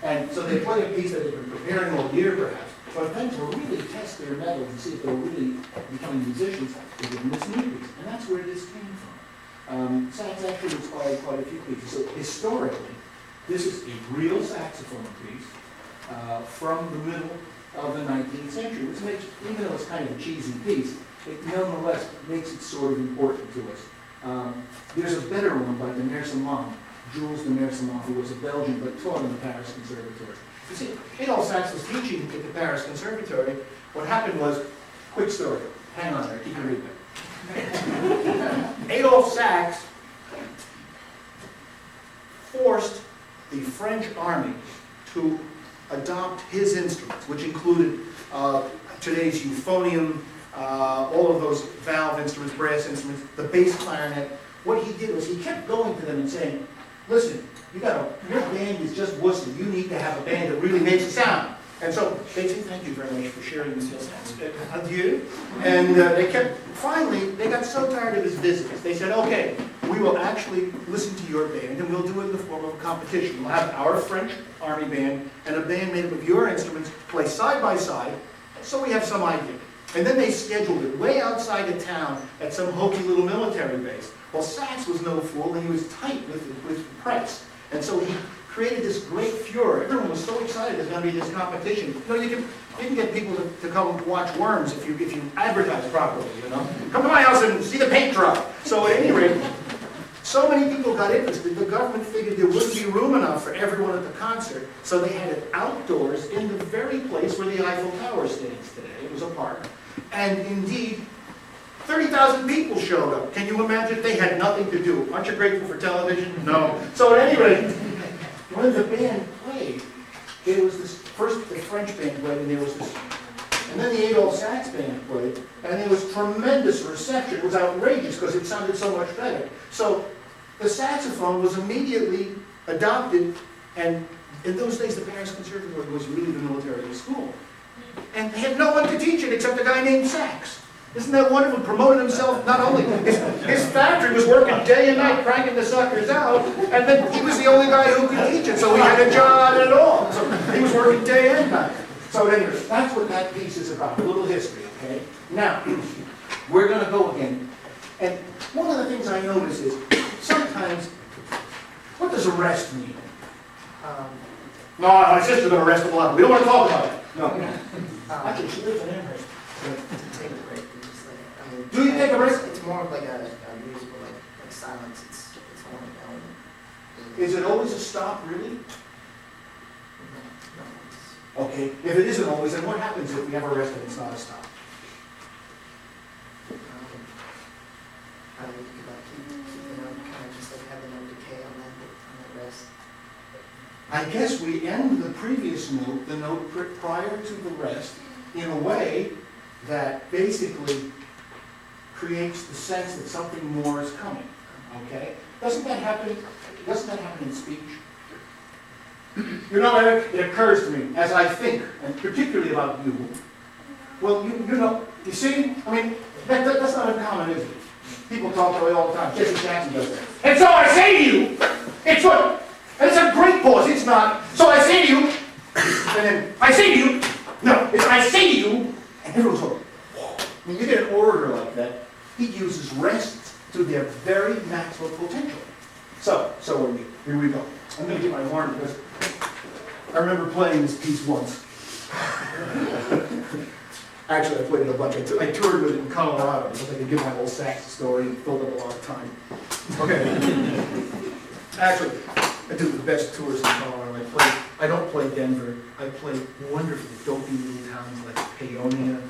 And so they play a piece that they've been preparing all year, perhaps, but then to really test their mettle and see if they're really becoming musicians, they give them this new piece, and that's where this came from. Sax actually inspired quite a few pieces. So historically, this is a real saxophone piece from the middle of the 19th century, which makes, even though it's kind of a cheesy piece, it nonetheless makes it sort of important to us. There's a better one by de Mersemont, Jules de Mersemont, who was a Belgian but taught in the Paris Conservatory. You see, Adolf Sax was teaching at the Paris Conservatory. What happened was, quick story, hang on there, keep reading it. Adolf Sax forced the French army to adopt his instruments, which included today's euphonium, all of those valve instruments, brass instruments, the bass clarinet. What he did was he kept going to them and saying, listen, your band is just wussy. You need to have a band that really makes a sound. And so they say, thank you very much for sharing this. Adieu. And finally, they got so tired of his visits, they said, okay, we will actually listen to your band, and we'll do it in the form of a competition. We'll have our French army band and a band made up of your instruments play side by side, so we have some idea. And then they scheduled it way outside of town at some hokey little military base. Well, Sax was no fool, and he was tight with the press. And so he created this great furor. Everyone was so excited there's going to be this competition. You know, you can get people to come watch Worms if you advertise properly, you know. Come to my house and see the paint dry. So at any rate, so many people got interested, the government figured there wouldn't be room enough for everyone at the concert, so they had it outdoors in the very place where the Eiffel Tower stands today. It was a park. And indeed, 30,000 people showed up. Can you imagine? They had nothing to do. Aren't you grateful for television? No. So at any rate, when the band played, it was this first the French band played, and there was this, and then the Adolf Sax band played, and there was tremendous reception. It was outrageous because it sounded so much better. So the saxophone was immediately adopted, and in those days the Paris Conservatory was really the military school. And they had no one to teach it except a guy named Sax. Isn't that wonderful? Promoted himself, not only, his factory was working day and night cranking the suckers out, and then he was the only guy who could teach it, so he had a job at all. So he was working day and night. So anyway, that's what that piece is about, a little history, okay? Now, we're going to go again. And one of the things I notice is, sometimes, what does arrest mean? No, my sister's going to arrest a lot. We don't want to talk about it. No. Actually, she lives in Amherst. Take a break. Do you take a break? It's more of like a musical, like silence. It's more like an element. Is it always a stop, really? No, Okay, if it isn't always, then what happens if we have a rest and it's not a stop? I think you could keep the note, kind of just like have the note decay on that rest. I guess we end the previous note, the note prior to the rest, in a way that basically creates the sense that something more is coming. Okay? Doesn't that happen in speech? You know, Eric, it occurs to me as I think, and particularly about you. Well, you know, you see, I mean, that's not uncommon, is it? People talk to me all the time. Jesse Jackson does that. And so I say to you, it's what? And it's a great pause. It's not. So I say to you, and then I say to you, no, it's I say to you, and everyone's going, whoa. I mean, you get an orator like that, he uses rests to their very maximum potential. So here we go. I'm going to get my horn because I remember playing this piece once. Actually, I played it a bunch. I toured with it in Colorado because I could give my whole sax story and filled up a lot of time. Okay. Actually, I do the best tours in Colorado. I don't play Denver. I play wonderfully dopey little towns like Paonia,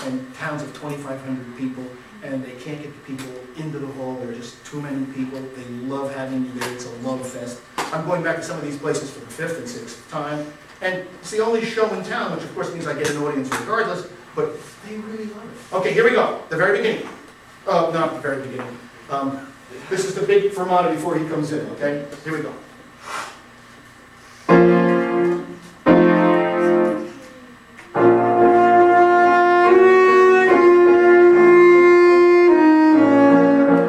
and towns of 2,500 people, and they can't get the people into the hall. There are just too many people. They love having you there. It's a love fest. I'm going back to some of these places for the 5th and 6th time, and it's the only show in town, which of course means I get an audience regardless, but they really love it. Okay, here we go. The very beginning. Oh, not the very beginning. This is the big fermata before he comes in, okay? Here we go.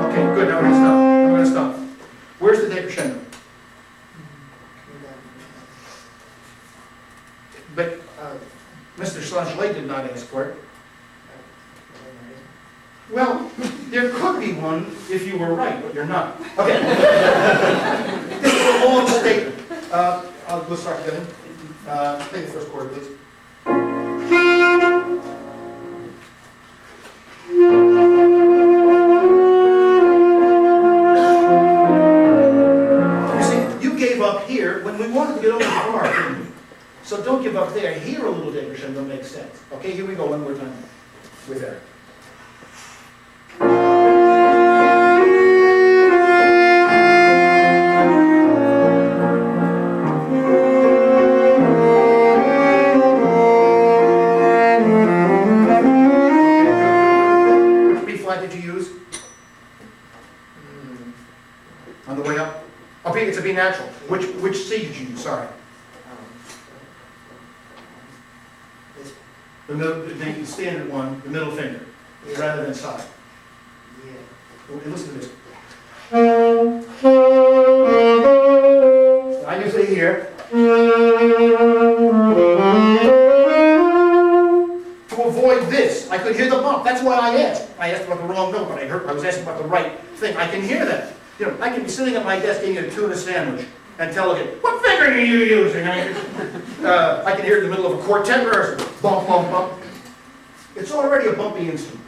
Okay, good, now we're gonna stop. I'm gonna stop. Where's the decrescendo? But Mr. Slash-Lay did not ask for it. Well, there could be one if you were right, but you're not. Okay. This is a long statement. Let's start again. Play the first chord, please. You see, you gave up here when we wanted to get over the bar, didn't we? So don't give up there. Here a little decrescendo makes sense. Okay, here we go one more time with Eric. On the way up? Oh, it's a B natural. Which C did you use? Sorry. The standard one, the middle finger, rather than side. Yeah. Okay, listen to this. I usually hear. To avoid this, I could hear the bump. That's why I asked. I asked about the wrong note, but I was asking about the right thing. I can hear that. You know, I can be sitting at my desk eating a tuna sandwich and tell again, what finger are you using? I can hear it in the middle of a quartet rehearsal. Bump, bump, bump. It's already a bumpy instrument.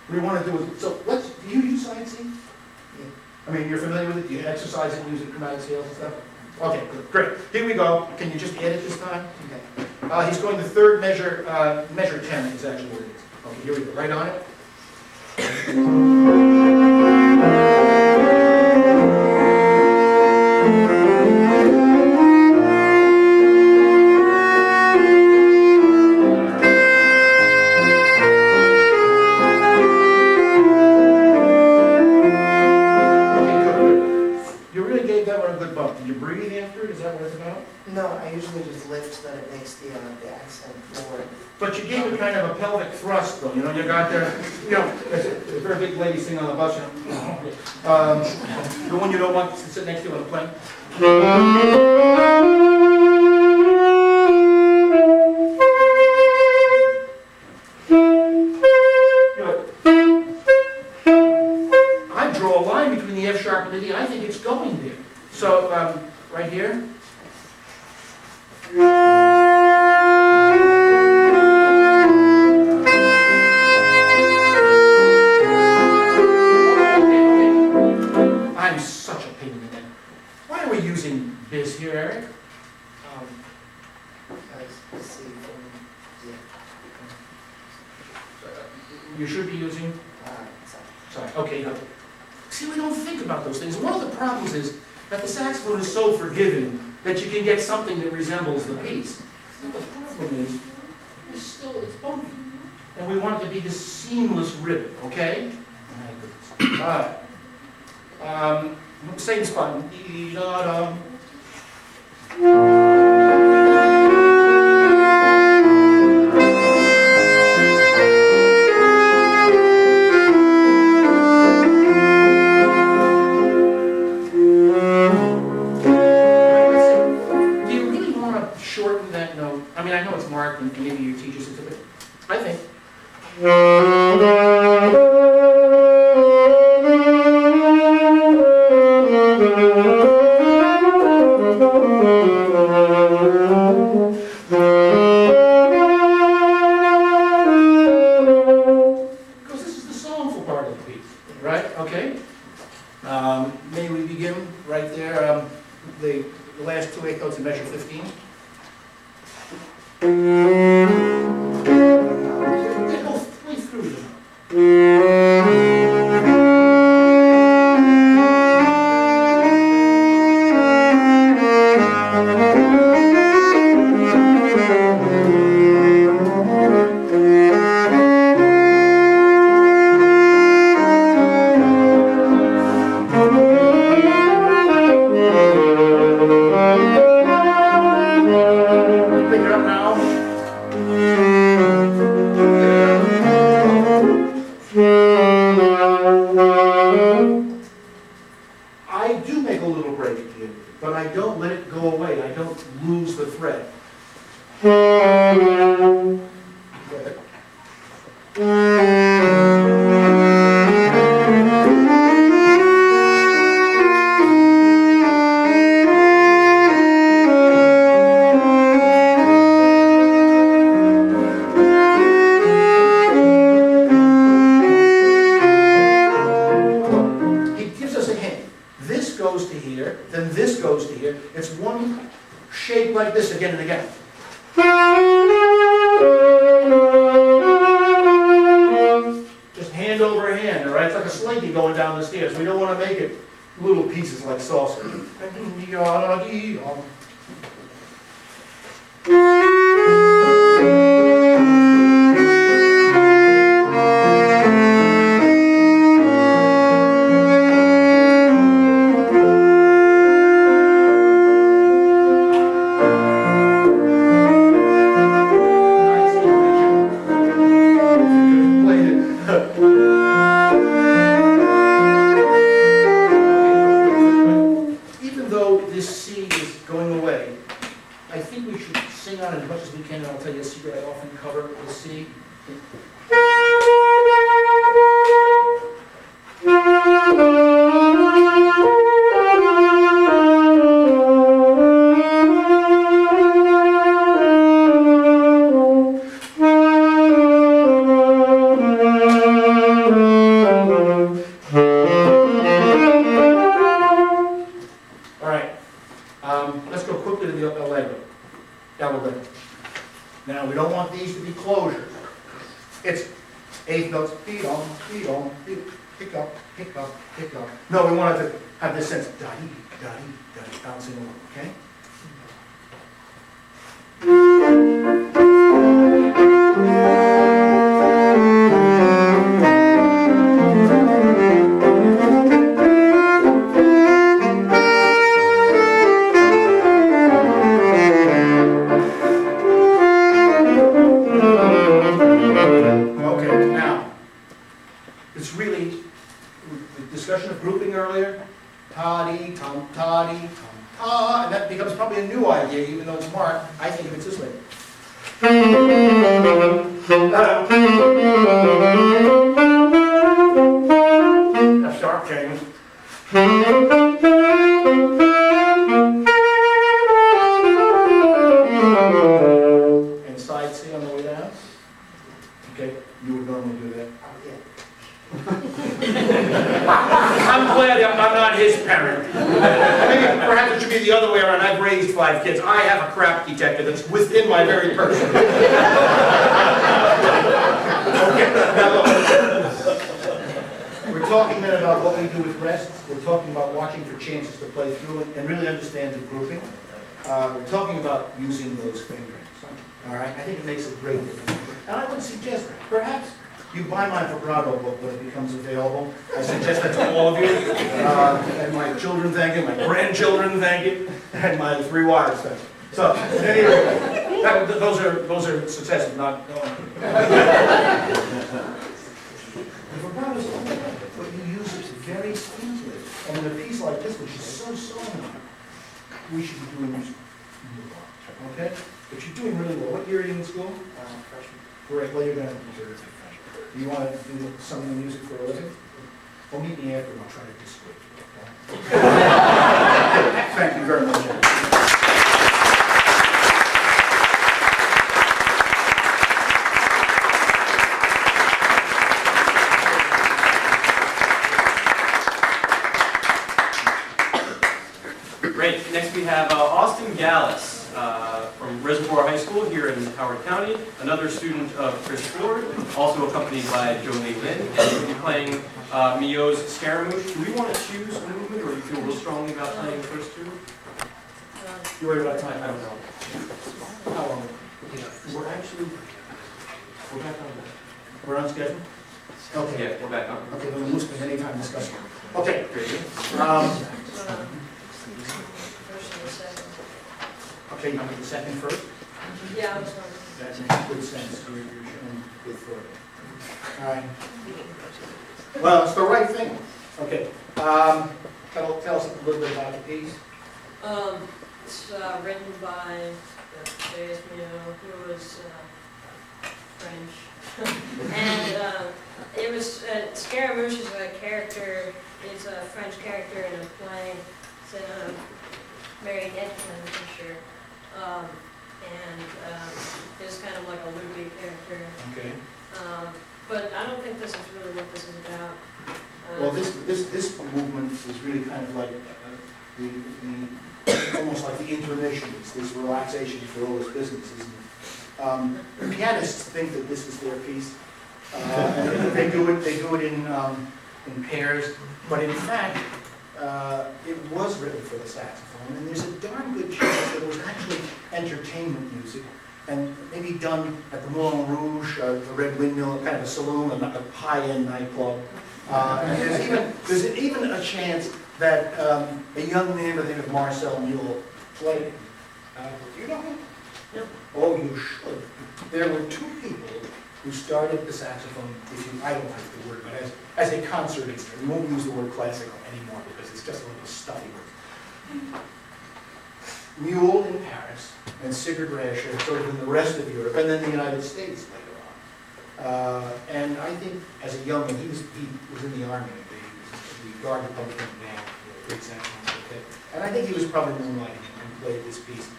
What we want to do is, so do you use side C? Yeah. I mean, you're familiar with it? Do you exercise it using chromatic scales and stuff? Okay, good, great. Here we go. Can you just add it this time? Okay. He's going the third measure, measure 10 is actually what it is. Okay, here we go. Right on it. Did you breathe after it? Is that what it's about? No, I usually just lift so that it makes the accent forward. But you gave it kind of a pelvic thrust, though. You know, you got there. You know, there's a very big lady sitting on the bus. You know, the one you don't want to sit next to you on the plane. I draw a line between the F sharp and the D. I think it's going there. So, right here. I'm such a pain in the neck. Why are we using this here, Eric? Because C from, yeah. You should be using. Sorry. Sorry. Okay. Good. See, we don't think about those things. One of the problems is that the saxophone is so forgiving that you can get something that resembles the piece. And the problem is, it's bumpy. And we want it to be this seamless rhythm, okay? All right. Same spot. Da-da. I mean, I know it's marked and maybe your teachers it, but I think. this again and again. Just hand over hand, all right? It's like a slinky going down the stairs. We don't want to make it little pieces like salsa. Even though this C is going away, I think we should sing on it as much as we can, and I'll tell you a secret, I often cover the C. Let's go quickly to the allegro. Allegro. Now, we don't want these to be closures. It's eighth notes, beat on, pick up, pick up, pick up. No, we want it to have this sense, da-dee, da-dee, da-dee, bouncing along, okay? It's really, the discussion of grouping earlier, ta-dee, tom, ta-dee, tom, ta, and that becomes probably a new idea, even though it's marked. I think of it this way. F sharp change. And side C on the way down. Okay, you would normally do that. I'm glad I'm not his parent. Maybe perhaps it should be the other way around. I've raised 5 kids. I have a crap detector that's within my very person. Okay, now look. We're talking then about what we do with rests. We're talking about watching for chances to play through it and really understand the grouping. We're talking about using those fingers. All right, I think it makes a great difference. And I would suggest perhaps you buy my vibrato book when it becomes available. I suggest that to all of you. And my children thank you, my grandchildren thank you, and my 3 wires thank you. So, anyway, those are successes, not... The vibrato is all right, but you use it very smoothly. And in a piece like this, which is so solemn, we should be doing this. Okay? But you're doing really well. What year are you in school? Freshman. Great. Well, you're going to do it. You want to do some of the music for a living? Well, meet me after and I'll try to dissuade you. Okay? Thank you very much. Great. Next we have Austin Gallus from Reservoir High School here in Howard County, another student of Chris Ford, also accompanied by Jolie Lynn. We'll be playing Mio's Scaramouche. Do we want to choose a movement, or do you feel real strongly about playing the first two? You worried about time? I don't know. How long? We're back on. We're on schedule? Okay. Yeah, we're back on. Okay, then we'll spend any time discussing. Okay. Great. First and second. Okay, you want to do the second first? Yeah, I was on. That makes good sense. You're showing good thought. All right. Well, it's the right thing. Okay. Tell us a little bit about the piece. It's written by James Houlik, who was French. And it was, Scaramouche is a character, it's a French character in a play. It's in a Mary Edkins picture. And it's kind of like a loopy character. Okay. But I don't think this is really what this is about. Well, this movement is really kind of like the almost like the intermission, it's this relaxation for all this business, isn't it? Pianists think that this is their piece. And they do it in pairs, but in fact, it was written for the saxophone, and there's a darn good chance that it was actually entertainment music, and maybe done at the Moulin Rouge, the Red Windmill, kind of a saloon, a high-end nightclub. And there's even a chance that a young man by the name of Marcel Mule played it. Do you know him? No. Oh, you should. There were two people who started the saxophone, I don't like the word, but as a concert instrument. We won't use the word classical anymore because it's just a little stuffy word. Mule in Paris, and Sigurd Rascher sort of in the rest of Europe, and then the United States later on. And I think as a young man, he was in the army, the Guard Republican band, the great saxophonist. And I think he was probably moonlighting and played this piece.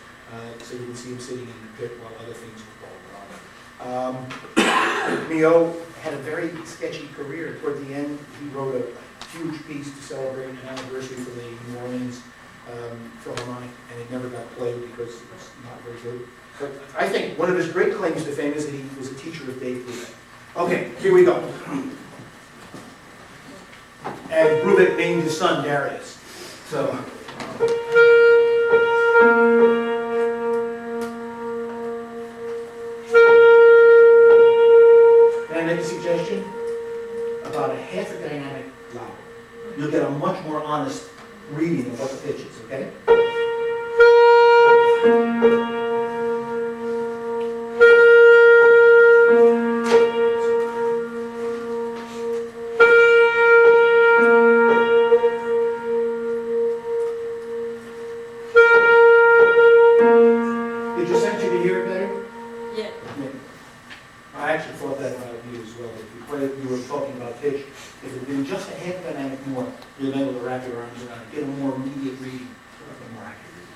So you can see him sitting in the pit while other things were going on. Mio had a very sketchy career. Toward the end, he wrote a huge piece to celebrate an anniversary for the New Orleans Philharmonic, and it never got played because it was not very good. But I think one of his great claims to fame is that he was a teacher of Dave Brubeck. Okay, here we go. And Brubeck named his son Darius. So. Can I make a suggestion? About a half a dynamic louder. You'll get a much more honest reading of what the pitch is, okay? Did you sense you could hear it better? Yeah. I actually thought that about you as well. If you played, you were talking about pitch. If it had been just a half dynamic more, you'd been able to wrap your arms around it, get a more immediate reading, a more accurate reading.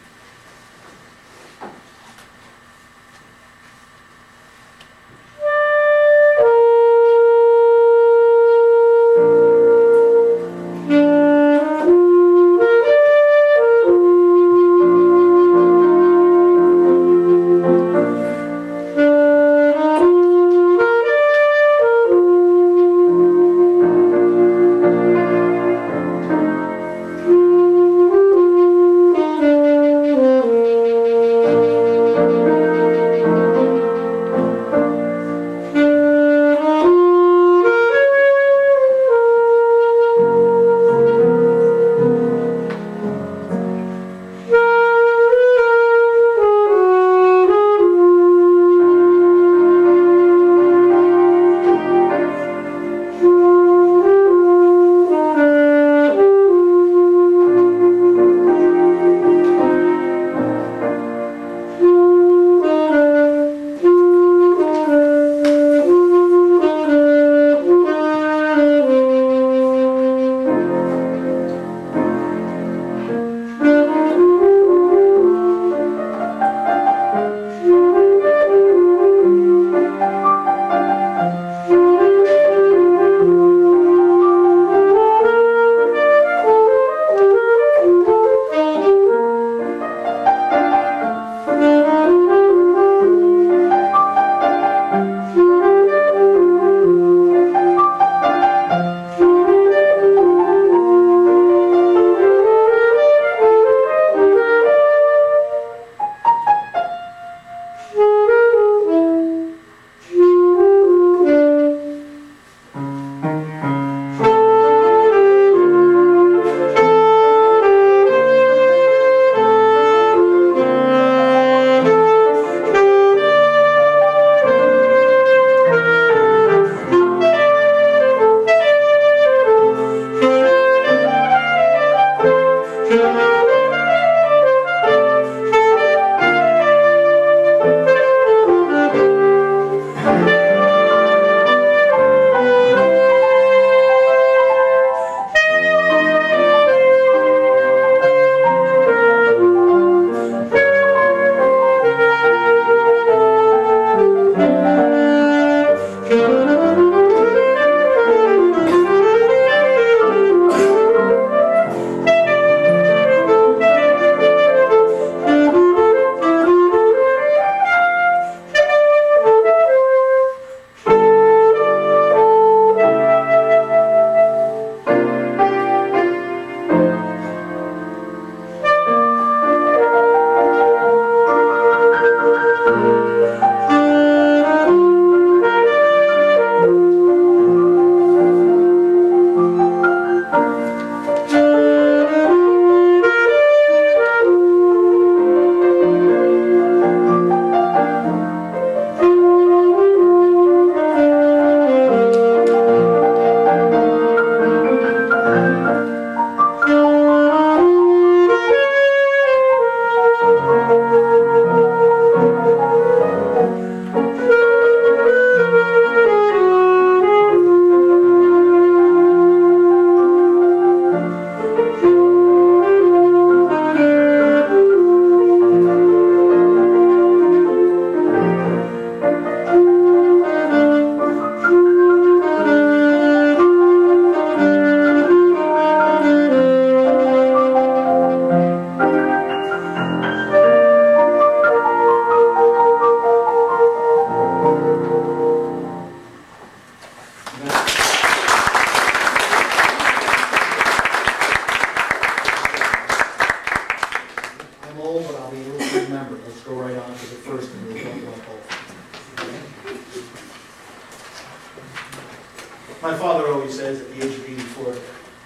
My father always says at the age of 84,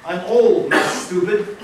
I'm old, not stupid.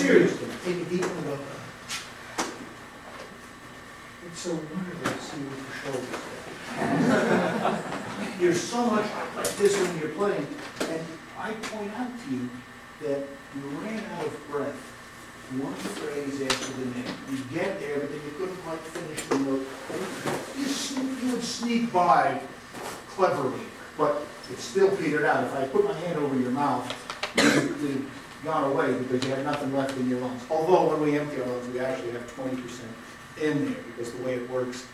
Seriously, take a deep one. It's so wonderful to see you with your shoulders. You're so much like this when you're playing, and I point out to you that you ran out of breath. One phrase after the next. You get there, but then you couldn't quite finish the note. You would sneak by cleverly, but it still petered out. If I put my hand over your mouth, you'd gone away because you had nothing left in your lungs. Although when we empty our lungs, we actually have 20% in there, because the way it works,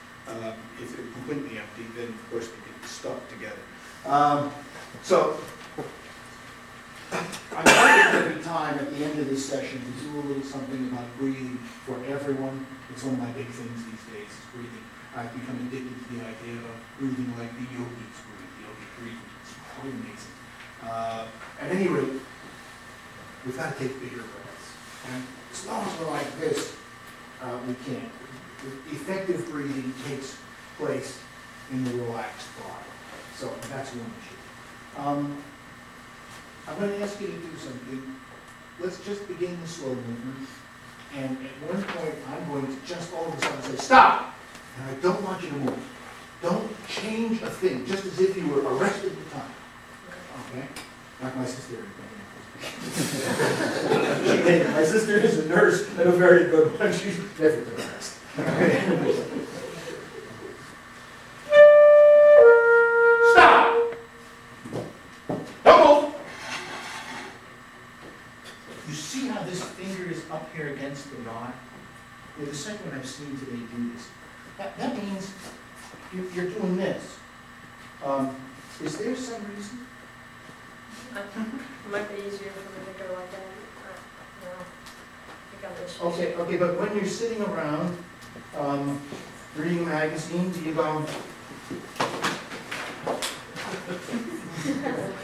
if it's completely empty, then of course they get stuck together. So I'm trying every time at the end of this session to do a little something about breathing for everyone. It's one of my big things these days, is breathing. I've become addicted to the idea of breathing like the yogis breathe. The yogic breathing is quite amazing. At any rate, we've got to take bigger breaths. And as long as we're like this, we can't. Effective breathing takes place in the relaxed body. So that's one issue. I'm going to ask you to do something. Let's just begin the slow movement. And at one point, I'm going to just all of a sudden say, stop! And I don't want you to move. Don't change a thing, just as if you were arrested at the time. Okay? Like my sister. My sister is a nurse and a very good one. She's never been arrested. Okay? Stop! Don't move! You see how this finger is up here against the rod? You're the second one I've seen today do this. That means you're doing this. Is there some reason? It might be easier for me to go like that. No, I got this. Okay, but when you're sitting around, reading a magazine, do you go?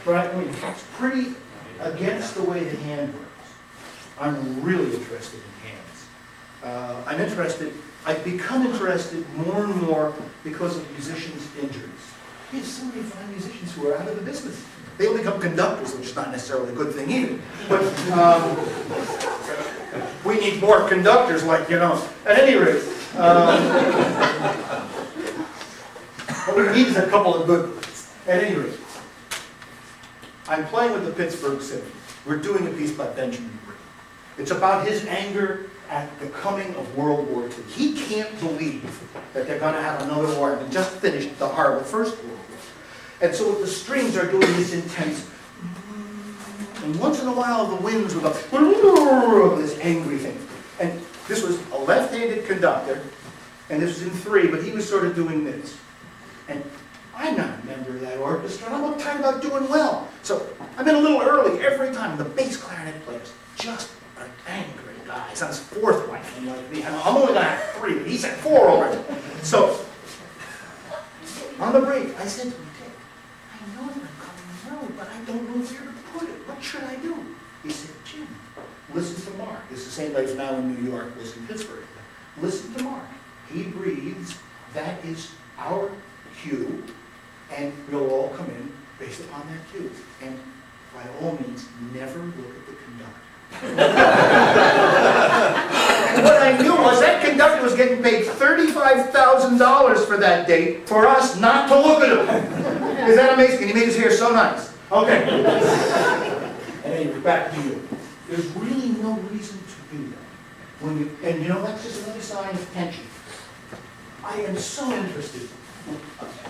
Right, I mean, it's pretty against the way the hand works. I'm really interested in hands. I'm interested, I've become interested more and more because of musicians' injuries. There's so many fine musicians who are out of the business. They will become conductors, which is not necessarily a good thing either. But we need more conductors, like, you know. At any rate, what we need is a couple of good ones. At any rate, I'm playing with the Pittsburgh Symphony. We're doing a piece by Benjamin Britten. It's about his anger at the coming of World War II. He can't believe that they're going to have another war. They just finished the horrible First World War. And so the strings are doing this intense, and once in a while the winds will go, this angry thing. And this was a left-handed conductor, and this was in 3, but he was sort of doing this. And I'm not a member of that orchestra, and I'm tired about doing well. So I'm in a little early every time. The bass clarinet player's just an angry guy. He's on his 4th wife. And I'm only going to have 3, but he's at 4 already. So on the break, I said to him, I know they're coming road, but I don't know where to put it. What should I do? He said, Jim, listen to Mark. This is the same place now in New York, was in Pittsburgh. Listen to Mark. He breathes. That is our cue, and we'll all come in based upon that cue. And by all means, never look at the conductor. And what I knew was that conductor was getting paid $35,000 for that date for us not to look at him. Is that amazing? And he made his hair so nice. Okay. And anyway, back to you. There's really no reason to do that. And you know, that's just another sign of tension. I am so interested.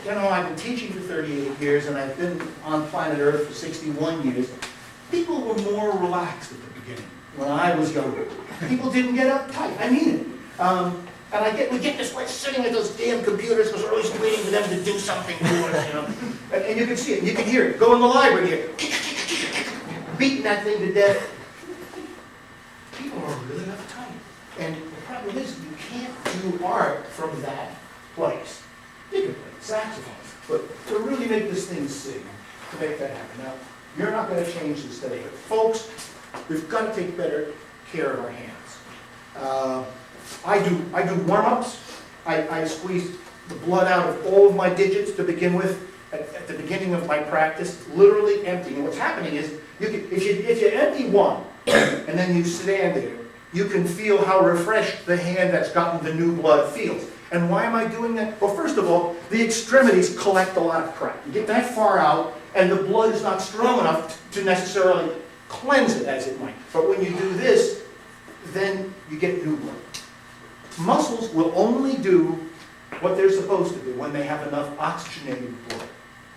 You know, I've been teaching for 38 years, and I've been on planet Earth for 61 years. People were more relaxed at the beginning when I was younger. People didn't get uptight. I mean it. And we get this way sitting at those damn computers because we're always waiting for them to do something to us, you know. And you can see it, you can hear it. Go in the library here, beating that thing to death. People are really uptight. And the problem is, you can't do art from that place. You can play saxophone, but to really make this thing sing, to make that happen. Now, you're not going to change this today, but folks, we've got to take better care of our hands. I do warm-ups. I squeeze the blood out of all of my digits to begin with at the beginning of my practice, literally empty. And what's happening is, if you empty one and then you stand there, you can feel how refreshed the hand that's gotten the new blood feels. And why am I doing that? Well, first of all, the extremities collect a lot of crap. You get that far out, and the blood is not strong enough to necessarily cleanse it as it might. But when you do this, then you get new blood. Muscles will only do what they're supposed to do when they have enough oxygenated blood.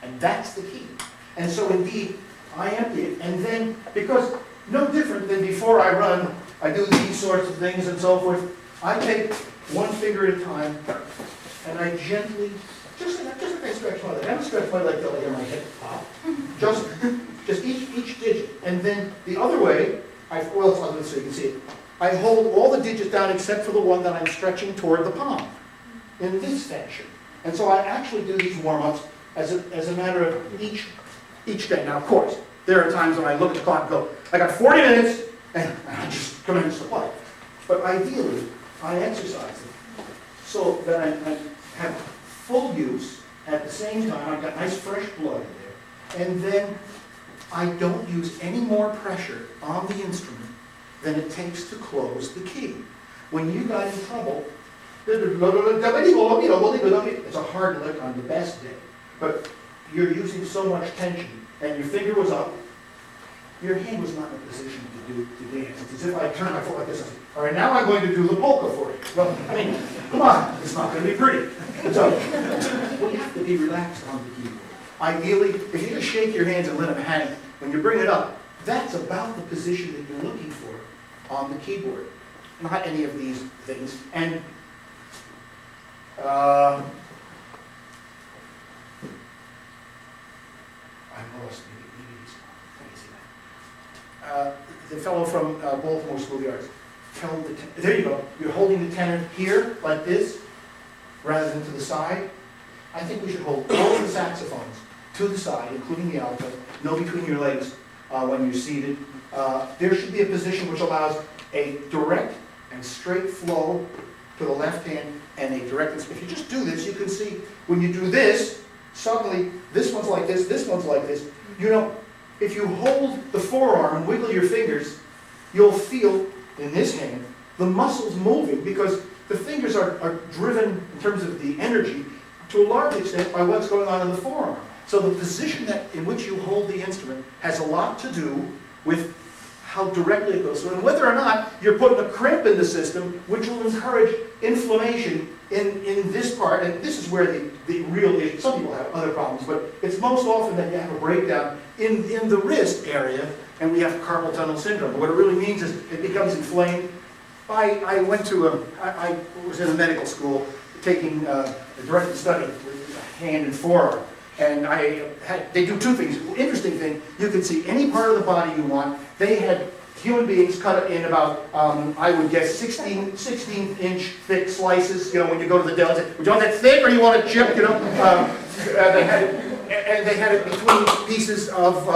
And that's the key. And so indeed, I empty it. And then, because no different than before I run, I do these sorts of things and so forth. I take one finger at a time, and I gently, just like I stretch my leg. I don't stretch my leg till I hear my hip pop. Just each digit. And then the other way, so you can see it. I hold all the digits down except for the one that I'm stretching toward the palm, in this fashion. And so I actually do these warm-ups as a matter of each day. Now, of course, there are times when I look at the clock and go, I got 40 minutes, and I just commence to play. But ideally, I exercise it so that I have full use at the same time. I've got nice fresh blood in there. And then I don't use any more pressure on the instrument than it takes to close the key. When you got in trouble, it's a hard lick on the best day, but you're using so much tension, and your finger was up, your hand was not in a position to dance. It's as if I turn my foot like this. All right, now I'm going to do the polka for you. Well, I mean, come on, it's not going to be pretty. So, we have to be relaxed on the keyboard. Ideally, if you just shake your hands and let them hang, when you bring it up, that's about the position that you're looking for on the keyboard. Not any of these things. And I lost maybe these. Let me see that. The fellow from Baltimore School of the Arts. There you go. You're holding the tenor here, like this, rather than to the side. I think we should hold all of the saxophones to the side, including the alto, no between your legs when you're seated. There should be a position which allows a direct and straight flow to the left hand and a direct. If you just do this, you can see when you do this, suddenly this one's like this one's like this. You know, if you hold the forearm and wiggle your fingers, you'll feel in this hand the muscles moving because the fingers are driven in terms of the energy to a large extent by what's going on in the forearm. So the position in which you hold the instrument has a lot to do with how directly it goes through, and whether or not you're putting a crimp in the system, which will encourage inflammation in this part, and this is where the real issue, some people have other problems, but it's most often that you have a breakdown in the wrist area, and we have carpal tunnel syndrome. But what it really means is it becomes inflamed. I was in a medical school taking a directed study with hand and forearm. And they do two things. Interesting thing, you can see any part of the body you want. They had human beings cut it in about, I would guess, 16-inch thick slices. You know, when you go to the deli, would you want that thick or do you want it chipped? You know, they had it between pieces of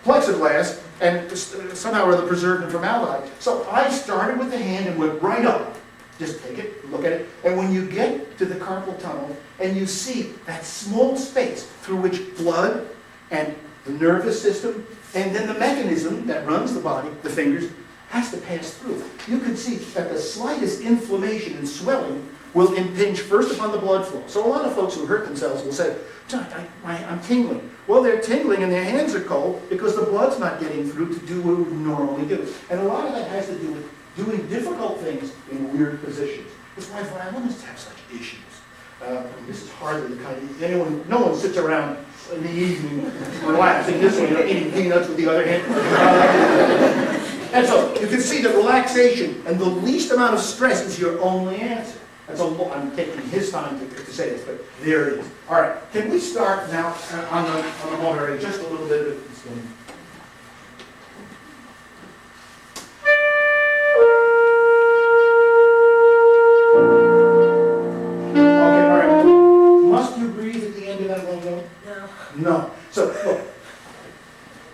plexiglass and somehow or other preserved in formaldehyde. So I started with the hand and went right up. Just take it, look at it, and when you get to the carpal tunnel and you see that small space through which blood and the nervous system and then the mechanism that runs the body, the fingers, has to pass through, you can see that the slightest inflammation and swelling will impinge first upon the blood flow. So a lot of folks who hurt themselves will say, John, I'm tingling. Well, they're tingling and their hands are cold because the blood's not getting through to do what it would normally do. And a lot of that has to do with doing difficult things in weird positions. That's why violinists have such issues. This is hardly the kind of, no one sits around in the evening relaxing this way, eating peanuts with the other hand. And so you can see that relaxation and the least amount of stress is your only answer. I'm taking his time to say this, but there it is. All right, can we start now on the motor, just a little bit of it. No. So, look,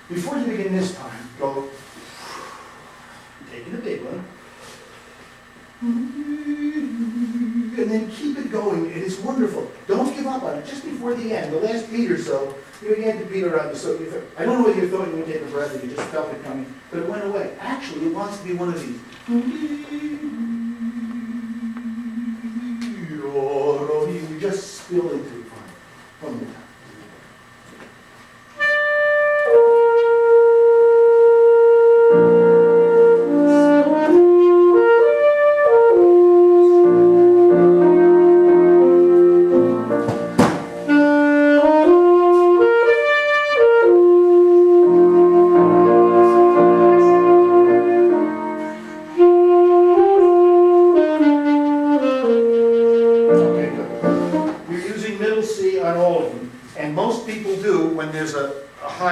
before you begin this time, go, taking the big one, and then keep it going. It is wonderful. Don't give up on it. Just before the end, the last beat or so, you began to beat around. So I don't know whether you thought you were going to take a breath or you just felt it coming, but it went away. Actually, it wants to be one of these. You just spill into it. Fine. One more time.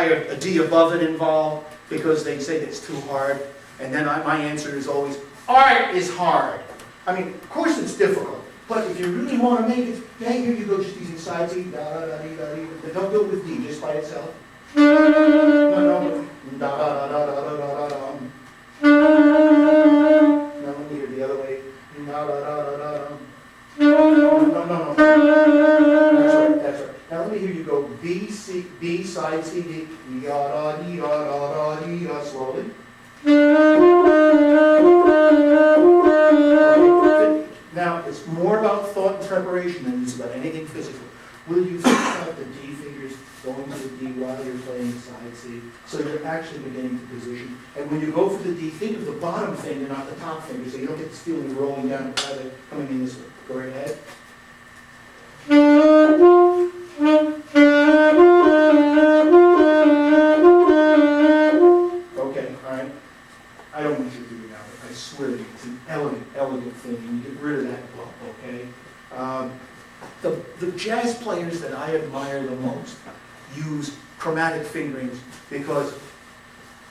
A D above it involved because they say it's too hard, and then my answer is always, art is hard. I mean, of course it's difficult, but if you really want to make it, then here you go just using side D, da da da da da. Don't go with D just by itself. No, da da da da da da da da. Now let me hear the other way. Da da da da da da. No. That's right. Now let me hear you go B, C, B, side C, D, da, da, dee, da, da, da, dee, da, slowly. Okay. Now, it's more about thought and preparation than it is about anything physical. Will you think about the D fingers going to the D while you're playing side C? So you're actually beginning to position. And when you go for the D, think of the bottom finger, not the top finger, so you don't get this feeling of rolling down the rather coming in this way. Go right ahead. Okay, all right. I don't want you to do it now, but I swear to you, it's an elegant, elegant thing, and you get rid of that bump, okay? The jazz players that I admire the most use chromatic fingerings because,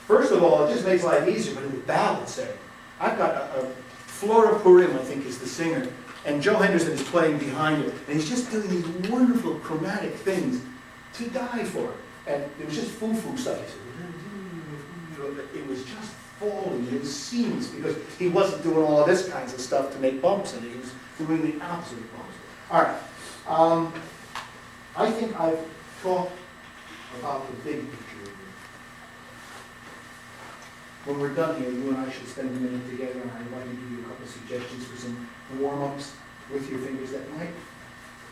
first of all, it just makes life easier, but with ballad setting. I've got a Flora Purim, I think is the singer, and Joe Henderson is playing behind her, and he's just doing these wonderful chromatic things to die for. And it was just foo-foo stuff. It was just falling, it was seamless, because he wasn't doing all of this kinds of stuff to make bumps in it, he was doing the opposite of bumps. All right, I think I've talked about the big picture here. When we're done here, you and I should spend a minute together, and I'd like to give you a couple of suggestions for some warm-ups with your fingers that might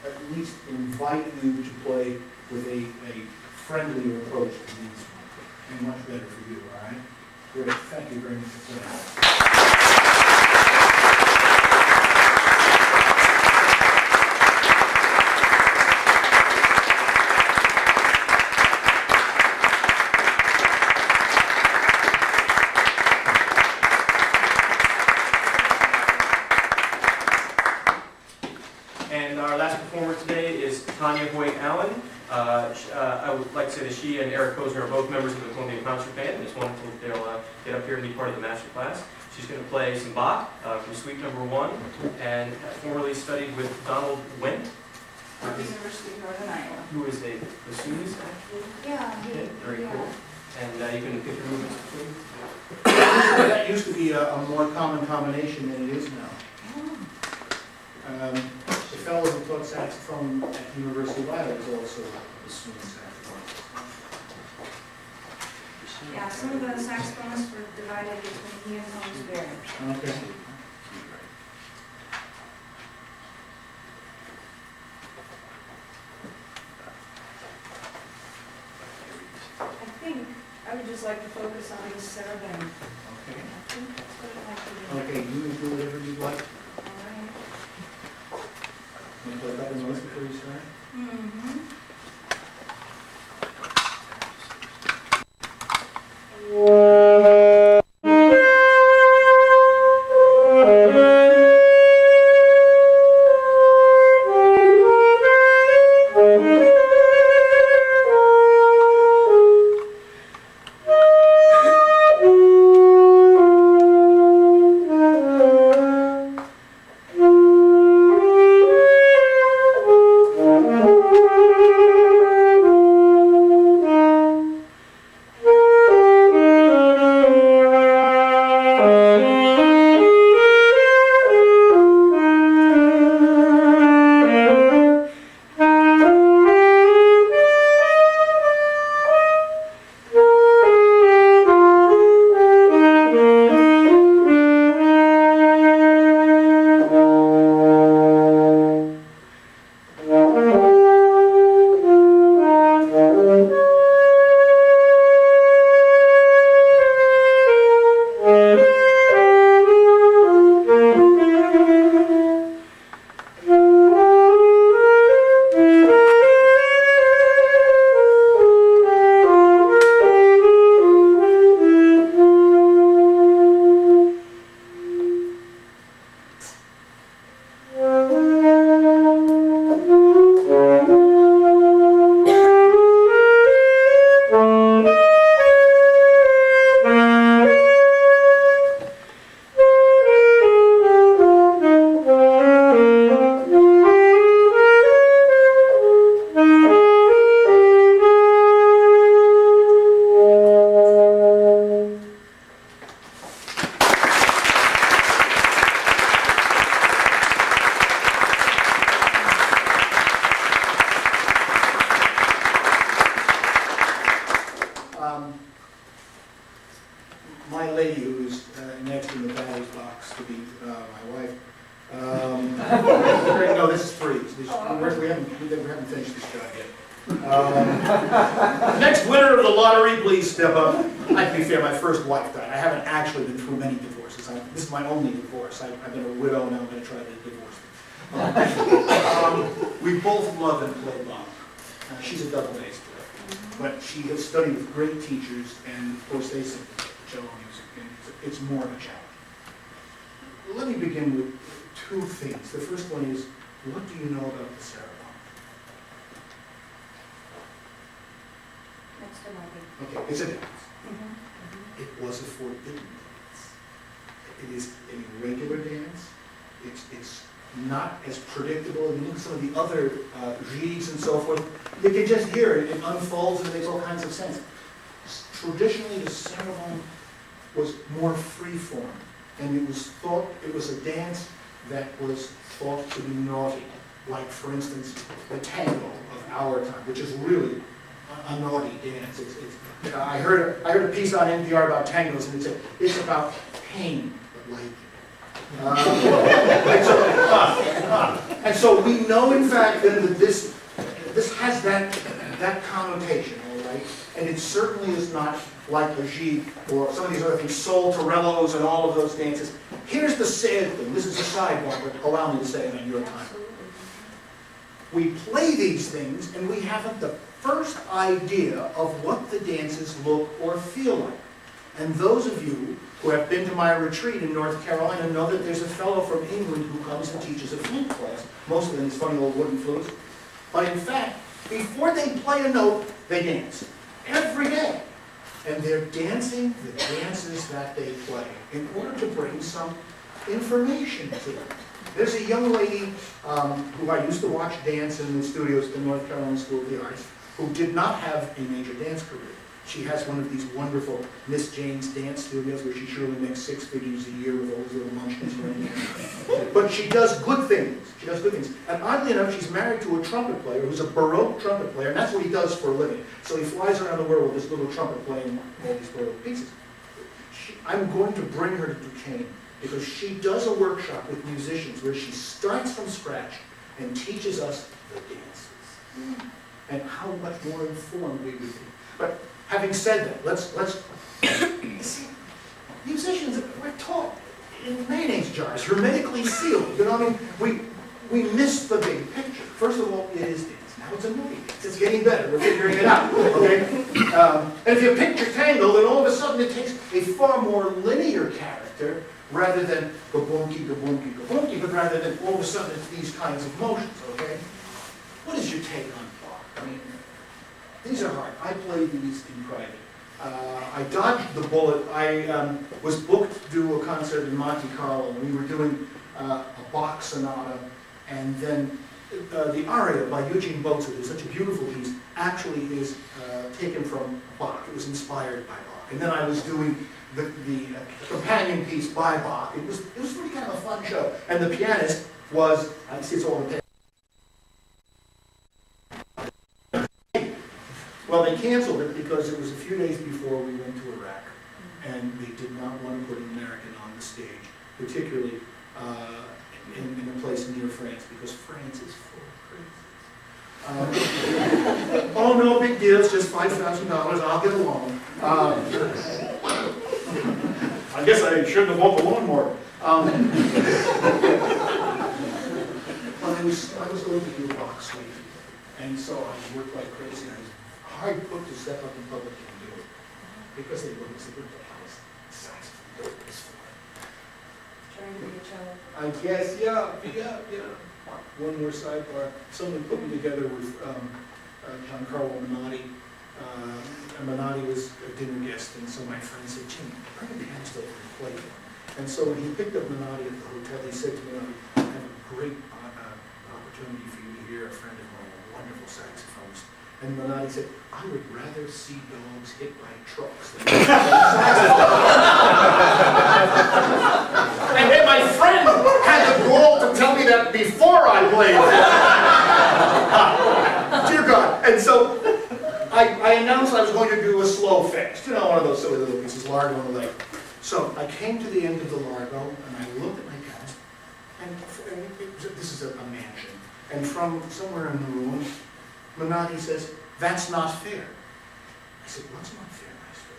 at least invite you to play with a friendlier approach to these, and much better for you, all right? Great, thank you very much for playing. And our last performer today is Tanya Hoyt-Allen. I would like to say that she and Eric Posner are both members of the Columbia Concert Band, and it's wonderful that they'll get up here and be part of the master class. She's going to play some Bach from Suite Number 1, and formerly studied with Donald Wendt, University of Northern Iowa. who is a bassoonist, actually. Yeah, Okay, very cool. And you can pick your movements between. That used to be a more common combination than it is now. The fellow who taught saxophone at the University of Iowa was also a bassoon saxophonist. Yeah, some of the saxophonists were divided between he and Holmes Barry. Okay. I think I would just like to focus on the saraband. Okay. I think that's what I'd like to do. Okay, you can do whatever you like. All right. You want to play better noise before you start? Mm-hmm. Okay. My lady, who's next in the batter's box to be my wife. No, this is free. We haven't finished this job yet. Next winner of the lottery, please step up. To be fair, my first wife died. I haven't actually been through many divorces. This is my only divorce. I've been a widow, and I'm going to try to divorce them. We both love and play bong. She's a double bass player, but she has studied with great teachers, and of course they sing cello music, and it's more of a challenge. Let me begin with two things. The first one is, what do you know about the ceremony? Next to my baby. Okay, it's a dance. It was a forbidden dance. It is an irregular dance. It's not as predictable. If you look at some of the other reeds and so forth, you can just hear it. It unfolds and it makes all kinds of sense. Traditionally, the ceremony was more free-form, and it was a dance that was thought to be naughty. Like, for instance, the tango of our time, which is really a naughty dance. I heard a piece on NPR about tangos, and it said it's about pain but liking. And so we know, in fact, then that this has that connotation, all right? And it certainly is not like the jig or some of these other things, Sol Torellos and all of those dances. Here's the sad thing. This is a sidebar, but allow me to say it on your time. We play these things, and we haven't the first idea of what the dances look or feel like. And those of you who have been to my retreat in North Carolina know that there's a fellow from England who comes and teaches a flute class, mostly in these funny old wooden flutes. But in fact, before they play a note, they dance. Every day. And they're dancing the dances that they play in order to bring some information to them. There's a young lady who I used to watch dance in the studios at the North Carolina School of the Arts, who did not have a major dance career. She has one of these wonderful Miss Jane's dance studios where she surely makes 6 figures a year with all these little munchkins running around. But she does good things. She does good things. And oddly enough, she's married to a trumpet player who's a Baroque trumpet player, and that's what he does for a living. So he flies around the world with this little trumpet playing all these Baroque pieces. I'm going to bring her to Duquesne because she does a workshop with musicians where she starts from scratch and teaches us the dances and how much more informed we would be. But having said that, let's see, musicians we're taught in mayonnaise jars, hermetically sealed. You know what I mean? We miss the big picture. First of all, it is dance. Now it's a movie dance. It's getting better. We're figuring it out. Okay? And if you picture tango, then all of a sudden it takes a far more linear character rather than gabunki, gabunki, gabunki, but rather than all of a sudden it's these kinds of motions. Okay? What is your take on Bach? I mean, these are hard. I play these in private. I dodged the bullet. I was booked to do a concert in Monte Carlo, and we were doing a Bach sonata, and then the aria by Eugene Mozart is such a beautiful piece, actually is taken from Bach. It was inspired by Bach. And then I was doing the companion piece by Bach. It was really kind of a fun show. And the pianist was, I see it's all the Well, they canceled it because it was a few days before we went to Iraq, and they did not want to put an American on the stage, particularly in a place near France, because France is full of crazies. Oh, no big deal, it's just $5,000, I'll get along. I guess I shouldn't have bought the lawnmower. Well, I was going to do a box suite, and so I worked like crazy. I was hard put to step up in public and do it, because they look as if the house saxophone is for. Trying to be a cello. I guess, yeah. One more sidebar. Someone put me together with Giancarlo Menotti. And Menotti was a dinner guest, and so my friend said, Jim, bring a pianist over and play for him. And so when he picked up Menotti at the hotel, he said to me, I have a great opportunity for you to hear a friend of mine, a wonderful saxophonist. And Menotti said, I would rather see dogs hit by trucks than And then my friend had the gall to tell me that before I played. Dear God. And so I I announced I was going to do a slow fast, you know, one of those silly little pieces, largo on the leg. So I came to the end of the largo, and I looked at my cast, and this is a mansion. And from somewhere in the room, Menotti says, "That's not fair." I said, "What's not fair, Maestro?"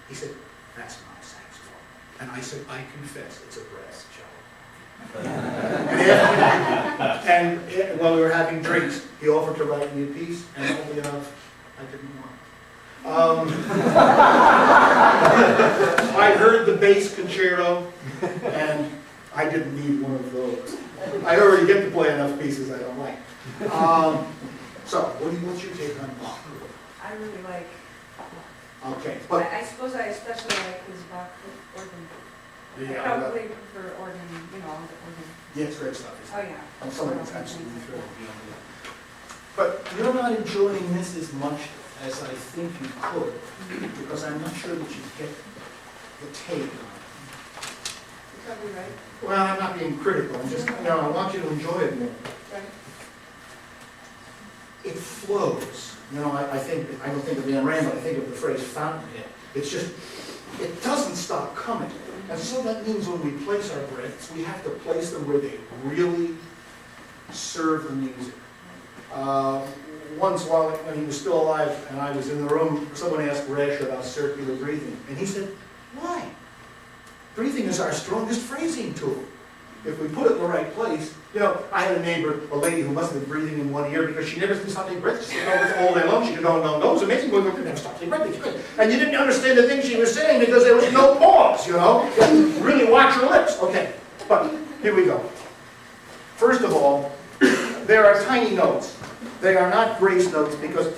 He said, "That's not a saxophone." And I said, "I confess, it's a brass cello." and while we were having drinks, he offered to write me a piece, and oddly enough, I didn't want. I heard the bass concerto, and I didn't need one of those. I already get to play enough pieces I don't like. So, what's your take on Bach? I really like, Okay, but I suppose I especially like his Bach organ. I yeah, probably prefer organ, the organ. yeah, it's great stuff. Oh, yeah. Some of it's absolutely thrilled. But you're not enjoying this as much as I think you could, because I'm not sure that you get the take on it. You're probably right. Well, I'm not being critical, I'm just, I want you to enjoy it more. Right. It flows. I don't think of Van Rand, but I think of the phrase fountainhead. It's just, it doesn't stop coming. And so that means when we place our breaths, we have to place them where they really serve the music. Once when he was still alive and I was in the room, someone asked Resh about circular breathing. And he said, "Why? Breathing is our strongest phrasing tool. If we put it in the right place." I had a neighbor, a lady who must have been breathing in one ear because she never stopped taking breaths. She could go all day long. She could go, no, it was amazing. We never stopped taking breaths. And you didn't understand the things she was saying because there was no pause, You had to really watch your lips. Okay, but here we go. First of all, there are tiny notes. They are not grace notes because,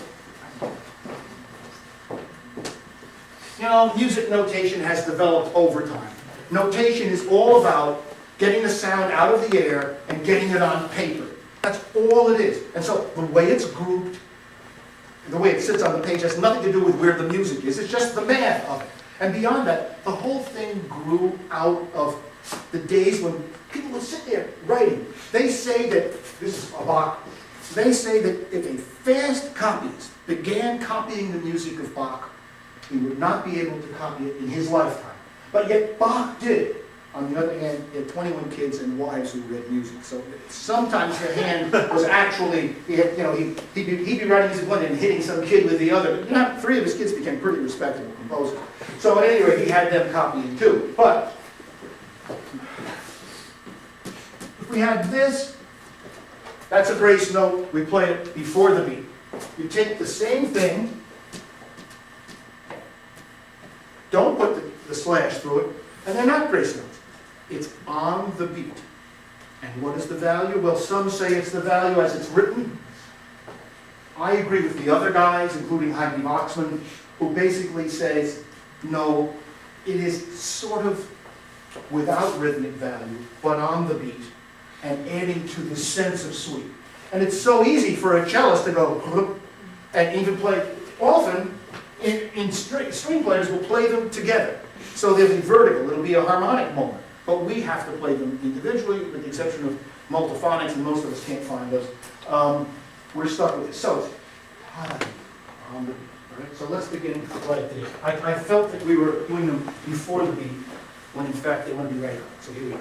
music notation has developed over time. Notation is all about getting the sound out of the air and getting it on paper. That's all it is. And so the way it's grouped, the way it sits on the page has nothing to do with where the music is. It's just the math of it. And beyond that, the whole thing grew out of the days when people would sit there writing. They say that, this is a Bach, they say that if a fast copyist began copying the music of Bach, he would not be able to copy it in his lifetime. But yet Bach did it. On the other hand, he had 21 kids and wives who read music. So sometimes the hand was actually, he'd be writing music one and hitting some kid with the other. But three of his kids became pretty respectable composers. So at any rate, he had them copying too. But if we had this, that's a grace note. We play it before the beat. You take the same thing, don't put the slash through it, and they're not grace notes. It's on the beat. And what is the value? Well, some say it's the value as it's written. I agree with the other guys, including Heidi Waxman, who basically says, no, it is sort of without rhythmic value, but on the beat, and adding to the sense of sweep. And it's so easy for a cellist to go, and even play, often, string players will play them together. So they'll be vertical, it'll be a harmonic moment. But we have to play them individually, with the exception of multiphonics, and most of us can't find those. We're stuck with it. So it's on the beat. All right? So let's begin right there. I felt that we were doing them before the beat, when in fact they want to be right on. So here we go.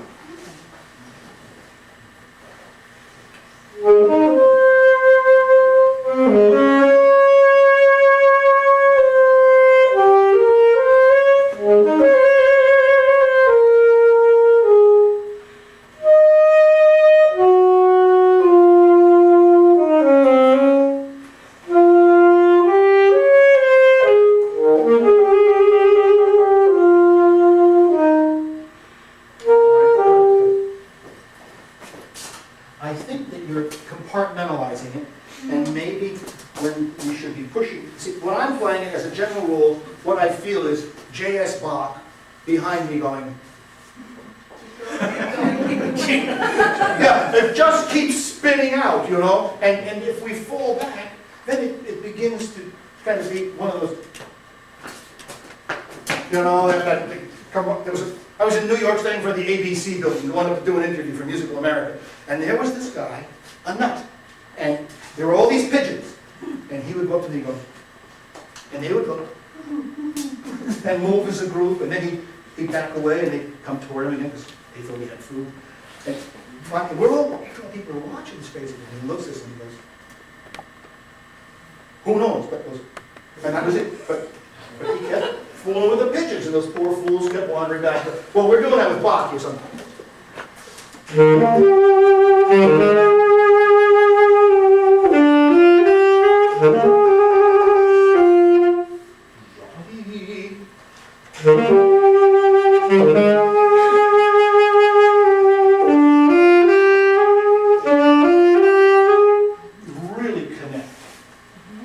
I think that you're compartmentalizing it, and maybe when you should be pushing. See, when I'm playing it as a general rule, what I feel is J.S. Bach behind me going, yeah, it just keeps spinning out, and if we fall back, then it begins to kind of be one of those, I was in New York staying for the ABC building, going up to do an interview for Musical America, and there was this guy, a nut, and there were all these pigeons, and he would go up to me and go, And they would go, and move as a group, and then he'd back away, and they'd come toward him again, because they thought he had food. And finally, we're all, people are watching this face, and he looks at us and he goes, who knows, but goes, and that was it. But he kept fooling with the pigeons, and those poor fools kept wandering back. Well, we're doing that with Bach here sometimes. Really connect.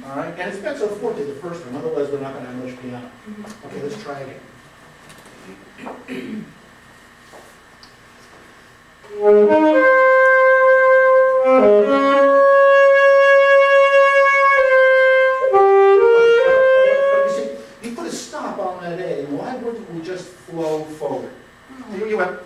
All right? And it's mezzo forte, the first one, otherwise we're not going to have much piano. Okay, let's try again. You see, you put a stop on that A, why wouldn't we just flow forward? Here you went.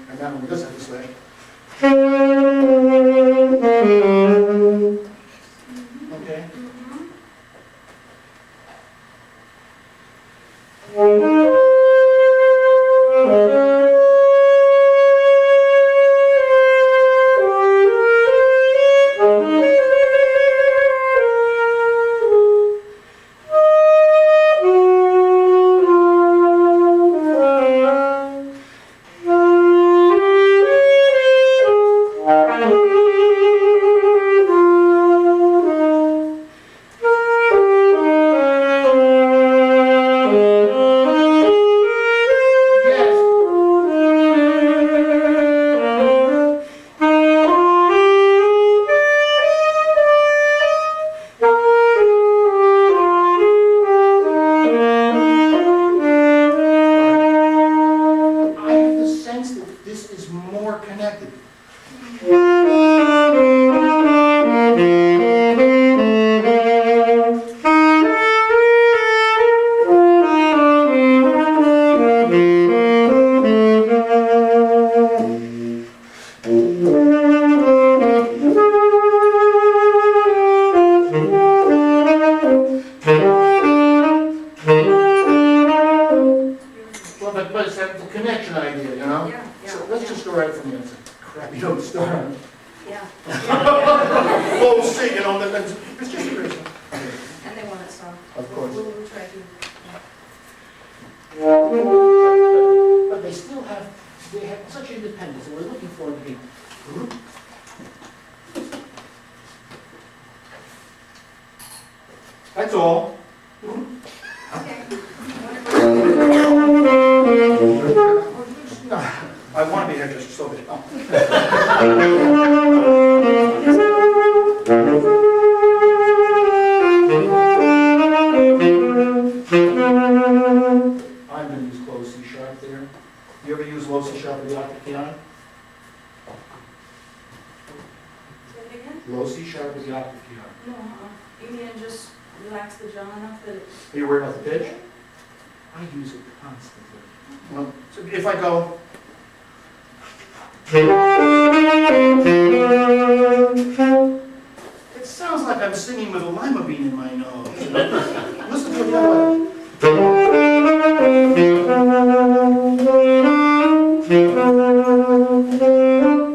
And that one does have the slash. Okay. I have the sense that this is more connected. Well, but it's that the connection idea, you know? Yeah, So let's just go right from the outside. Crap, you don't start on yeah. low C, you know, it's just a reason. And they want it so. Of course. We'll try to. But they have such independence, and we're looking for them to be. That's all. Okay. No, I want to be here just so bit. I'm going to use closed C sharp there. You ever use low C sharp with the octave piano? Say it again? Low C sharp with the octave piano. No, you mean just relax the jaw enough that it. Are you worried about the pitch? I use it constantly. Well, so if I go. It sounds like I'm singing with a lima bean in my nose. Listen to it that way.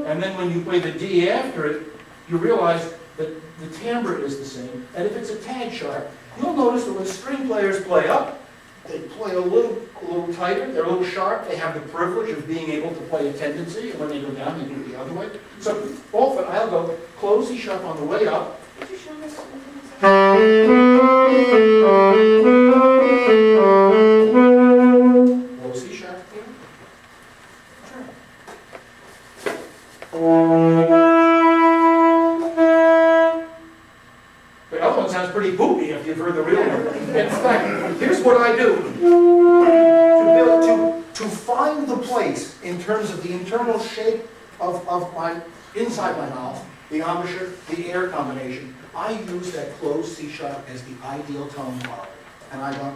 And then when you play the D after it, you realize that the timbre is the same. And if it's a tad sharp, you'll notice that when string players play up, they play a little tighter, they're a little sharp, they have the privilege of being able to play a tendency, and when they go down, they do it the other way. So often I'll go close C sharp on the way up. Could you show us something? Low C sharp here. The other one sounds pretty poopy if you've heard the real one. In fact, here's what I do. To find the place in terms of the internal shape of my, inside my mouth, the embouchure, the air combination, I use that closed C sharp as the ideal tone quality. And I go,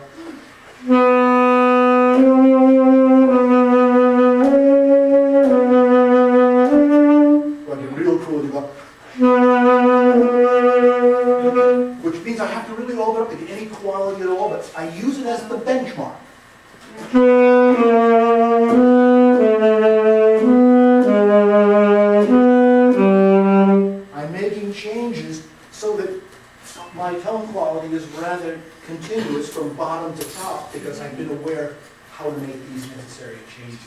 well, you're real cool, you go, which means I have to really open up to get any quality at all, but I use it as the benchmark. I'm making changes so that my tone quality is rather continuous from bottom to top, because I've been aware how to make these necessary changes.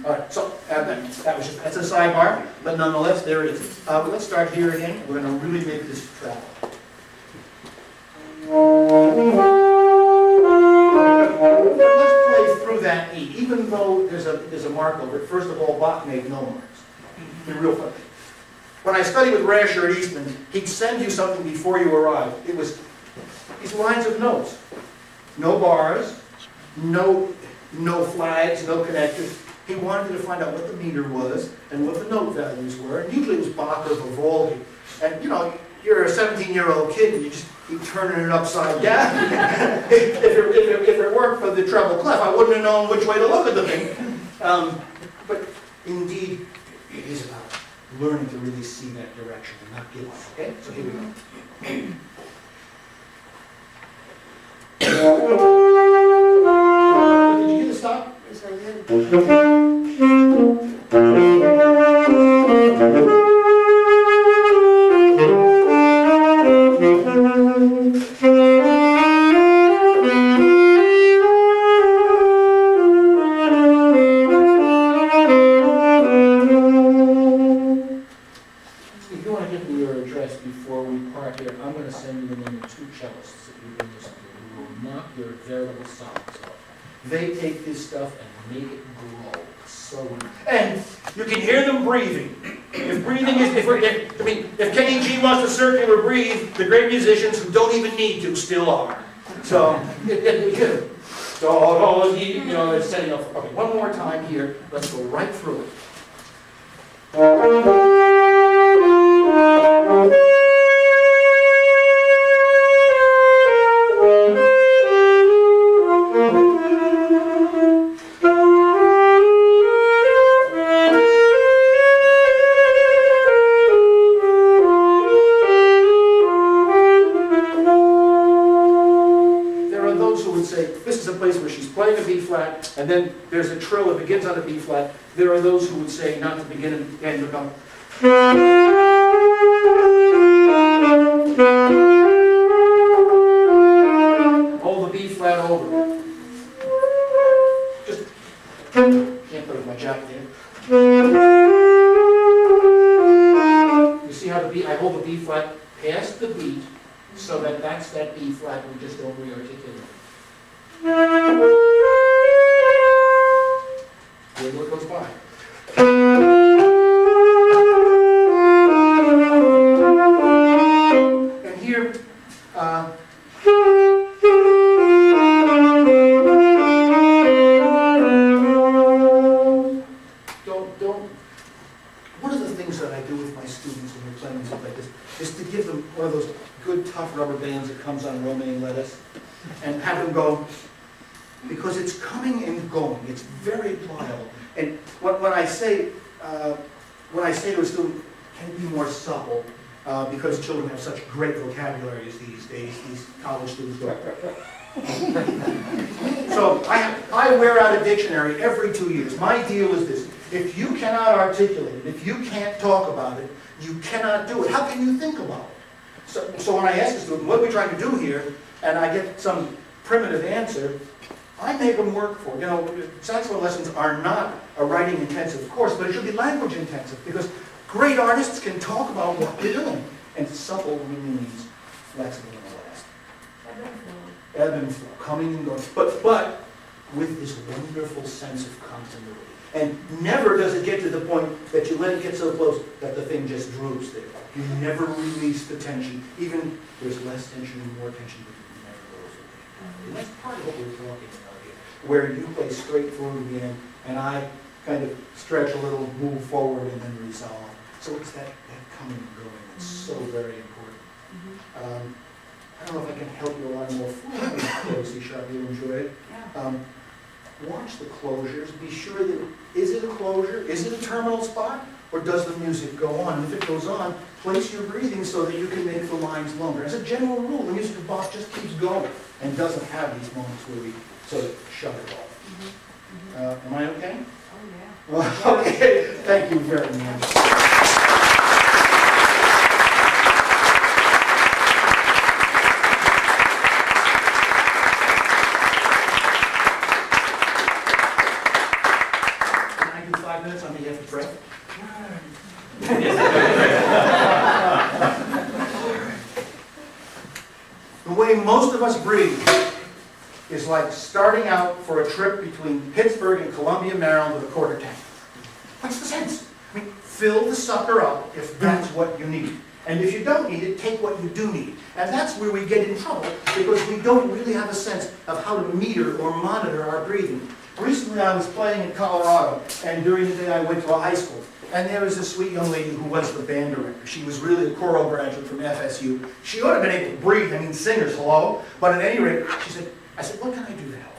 All right, so that was just, that's a sidebar, but nonetheless, there it is. Let's start here again. We're going to really make this travel. Let's play through that E, even though there's a mark over it. First of all, Bach made no marks. Be real funny. When I studied with Rasher at Eastman, he'd send you something before you arrived. It was these lines of notes. No bars, no flags, no connectors. He wanted you to find out what the meter was and what the note values were. And usually it was Bach or Vivaldi. And you know, you're a 17-year-old kid and you just keep turning it upside down. if it weren't for the treble clef, I wouldn't have known which way to look at the thing. But indeed, it is about learning to really see that direction and not give up. Okay? So here we go. Did you hear the stop? Yes, I did. If you want to give me your address before we part here, I'm going to send you the name of 2 cellists that you can listen to who will knock your veritable socks off. They take this stuff and make it grow. So, and you can hear them breathing. If breathing is, if Kenny G wants to circular breathe, the great musicians who don't even need to still are. So, you know, it's setting up. Okay, one more time here. Let's go right through it. And then there's a trill that begins on a B flat. There are those who would say not to begin and end, but go. Hold the B flat over. Just can't put my jack there. You see how the B? I hold the B flat past the beat, so that that's that B flat. We just don't re-articulate. Where it goes by. And here, one of the things that I do with my students when we're playing music like this is to give them one of those good, tough rubber bands that comes on Romaine lettuce and have them go, because it's coming and going. It's very pliable. And when I say to a student, can you be more supple? Because children have such great vocabularies these days, these college students don't. So I wear out a dictionary every 2 years. My deal is this: if you cannot articulate it, if you can't talk about it, you cannot do it. How can you think about it? So when I ask a student, what are we trying to do here? And I get some primitive answer, I make them work for it. You know, saxophone lessons are not a writing intensive course, but it should be language intensive, because great artists can talk about what they're doing. And supple really means flexible and elastic. Ebb and flow, coming and going. But with this wonderful sense of continuity. And never does it get to the point that you let it get so close that the thing just droops there. You never release the tension. Even there's less tension and more tension, but it never goes away. And that's part of what we're talking about here, where you play straight through to the end, and I kind of stretch a little, move forward, and then resolve. So it's that coming and going that's so very important. I don't know if I can help you a lot more fully, C sharp, you'll enjoy it. Watch the closures, be sure that, is it a closure, is it a terminal spot, or does the music go on? And if it goes on, place your breathing so that you can make the lines longer. As a general rule, the music of Bach just keeps going and doesn't have these moments where we sort of shut it off. Am I okay? Oh, yeah. Okay, thank you very much. Can I do 5 minutes on behalf of Brett? The way most of us breathe is like starting out for a trip between Pittsburgh and Columbia, Maryland with a quarter tank. What's the sense? I mean, fill the sucker up if that's what you need. And if you don't need it, take what you do need. And that's where we get in trouble, because we don't really have a sense of how to meter or monitor our breathing. Recently I was playing in Colorado, and during the day I went to a high school. And there was this sweet young lady who was the band director. She was really a choral graduate from FSU. She ought to have been able to breathe, I mean, singers, hello. But at any rate, I said, what can I do to help?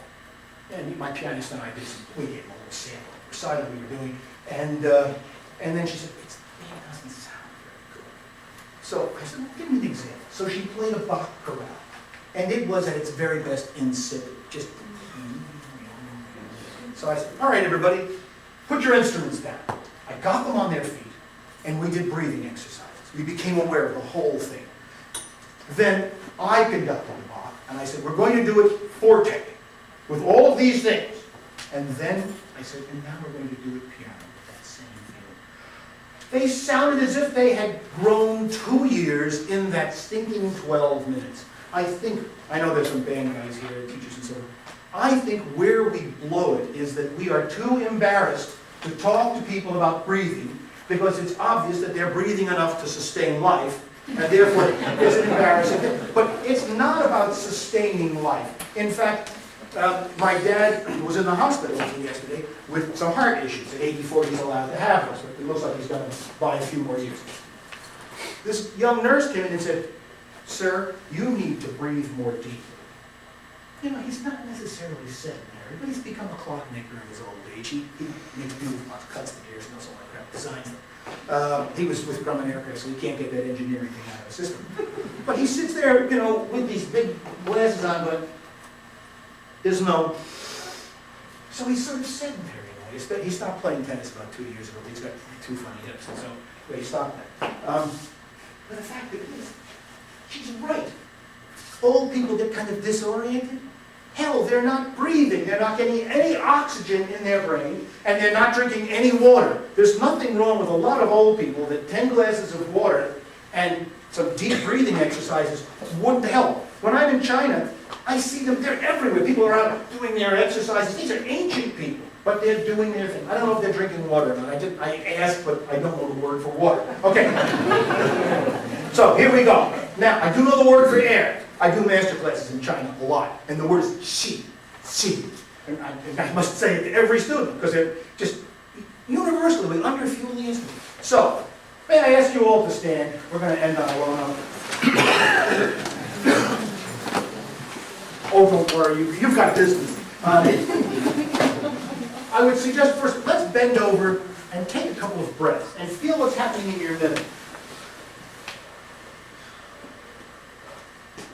And my pianist and I did we gave him a little sample, recited what we were doing. And then she said, it doesn't sound very good. So I said, well, give me an example. So she played a Bach chorale. And it was at its very best insipid. Just. So I said, all right, everybody, put your instruments down. I got them on their feet, and we did breathing exercises. We became aware of the whole thing. Then I conducted the Bach, and I said, we're going to do it forte, with all of these things. And then I said, and now we're going to do it piano, with that same thing. They sounded as if they had grown 2 years in that stinking 12 minutes. I know there's some band guys here, teachers and so on. I think where we blow it is that we are too embarrassed to talk to people about breathing, because it's obvious that they're breathing enough to sustain life, and therefore it's an embarrassing thing. But it's not about sustaining life. In fact, my dad was in the hospital yesterday with some heart issues. At 84, he's allowed to have those, but it looks like he's going to buy a few more years. This young nurse came in and said, sir, you need to breathe more deeply. You know, he's not necessarily sedentary, but he's become a clockmaker in his old age. He makes beautiful cuts the gears and all that crap, designs them. He was with Grumman Aircraft, so he can't get that engineering thing out of the system. But he sits there, you know, with these big glasses on, but there's no... So he's sort of sedentary. He stopped playing tennis about 2 years ago. He's got 2 funny hips, and so he stopped that. But the fact is, she's right. Old people get kind of disoriented. Hell, they're not breathing. They're not getting any oxygen in their brain, and they're not drinking any water. There's nothing wrong with a lot of old people that 10 glasses of water and some deep breathing exercises wouldn't help. When I'm in China, I see them, they're everywhere. People are out doing their exercises. These are ancient people, but they're doing their thing. I don't know if they're drinking water or not. I asked, but I don't know the word for water. Okay. So, here we go. Now, I do know the word for air. I do master classes in China a lot, and the word is xi. And I must say it to every student, because they're just universally, we underfuel the instrument. So, may I ask you all to stand? We're going to end on a low note. Oh, don't worry, you've got business. I would suggest first, let's bend over and take a couple of breaths and feel what's happening in your middle.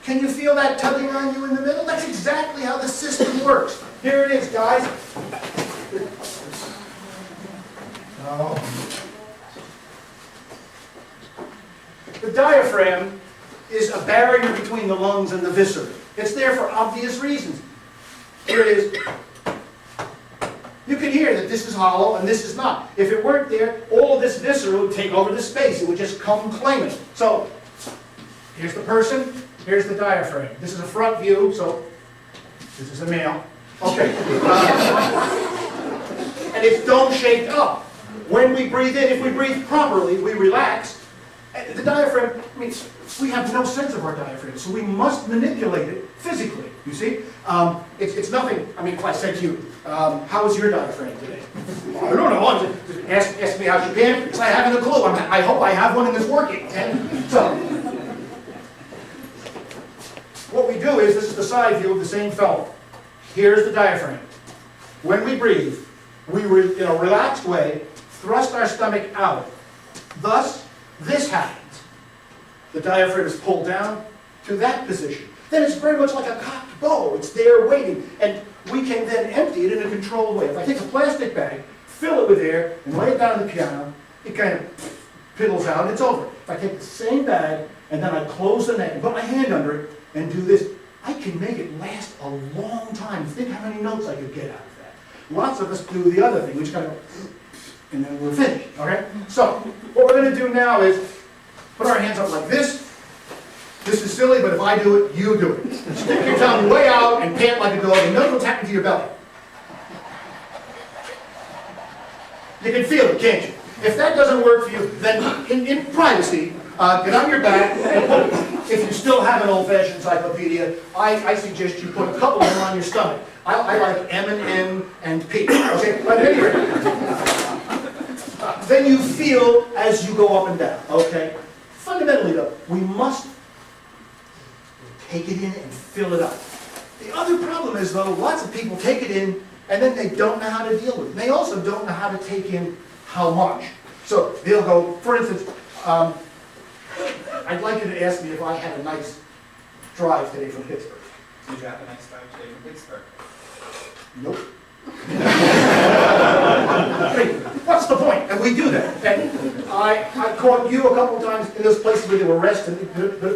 Can you feel that tugging on you in the middle? That's exactly how the system works. Here it is, guys. Oh. The diaphragm is a barrier between the lungs and the viscera. It's there for obvious reasons. Here it is. You can hear that this is hollow and this is not. If it weren't there, all of this viscera would take over the space. It would just come claim it. So, here's the person. Here's the diaphragm. This is a front view, so this is a male. Okay. And it's dome-shaped up. When we breathe in, if we breathe properly, we relax. The diaphragm, I mean, we have no sense of our diaphragm, so we must manipulate it physically, you see? It's nothing, I mean, if I said to you, how is your diaphragm today? Well, I don't know. Just ask me how's your pantry, because I haven't a clue. I hope I have one and it's working. And so, what we do is, this is the side view of the same film. Here's the diaphragm. When we breathe, we, in a relaxed way, thrust our stomach out. Thus, this happens. The diaphragm is pulled down to that position. Then it's very much like a cocked bow. It's there waiting. And we can then empty it in a controlled way. If I take a plastic bag, fill it with air, and lay it down on the piano, it kind of piddles out and it's over. If I take the same bag, and then I close the neck and put my hand under it and do this, I can make it last a long time. Think how many notes I could get out of that. Lots of us do the other thing, which kind of, and then we're finished, okay? So, what we're going to do now is put our hands up like this. This is silly, but if I do it, you do it. Stick your tongue way out and pant like a dog, and notice what's happening to your belly. You can feel it, can't you? If that doesn't work for you, then in privacy, get on your back, and if you still have an old-fashioned encyclopedia, I suggest you put a couple of them on your stomach. I like M and N and P. Okay, but anyway, then you feel as you go up and down. Okay, fundamentally though, we must take it in and fill it up. The other problem is though, lots of people take it in and then they don't know how to deal with it. They also don't know how to take in how much. So they'll go, for instance, I'd like you to ask me if I had a nice drive today from Pittsburgh. Did you have a nice drive today from Pittsburgh? Nope. What's the point? And we do that. And I caught you a couple times in those places where they were resting,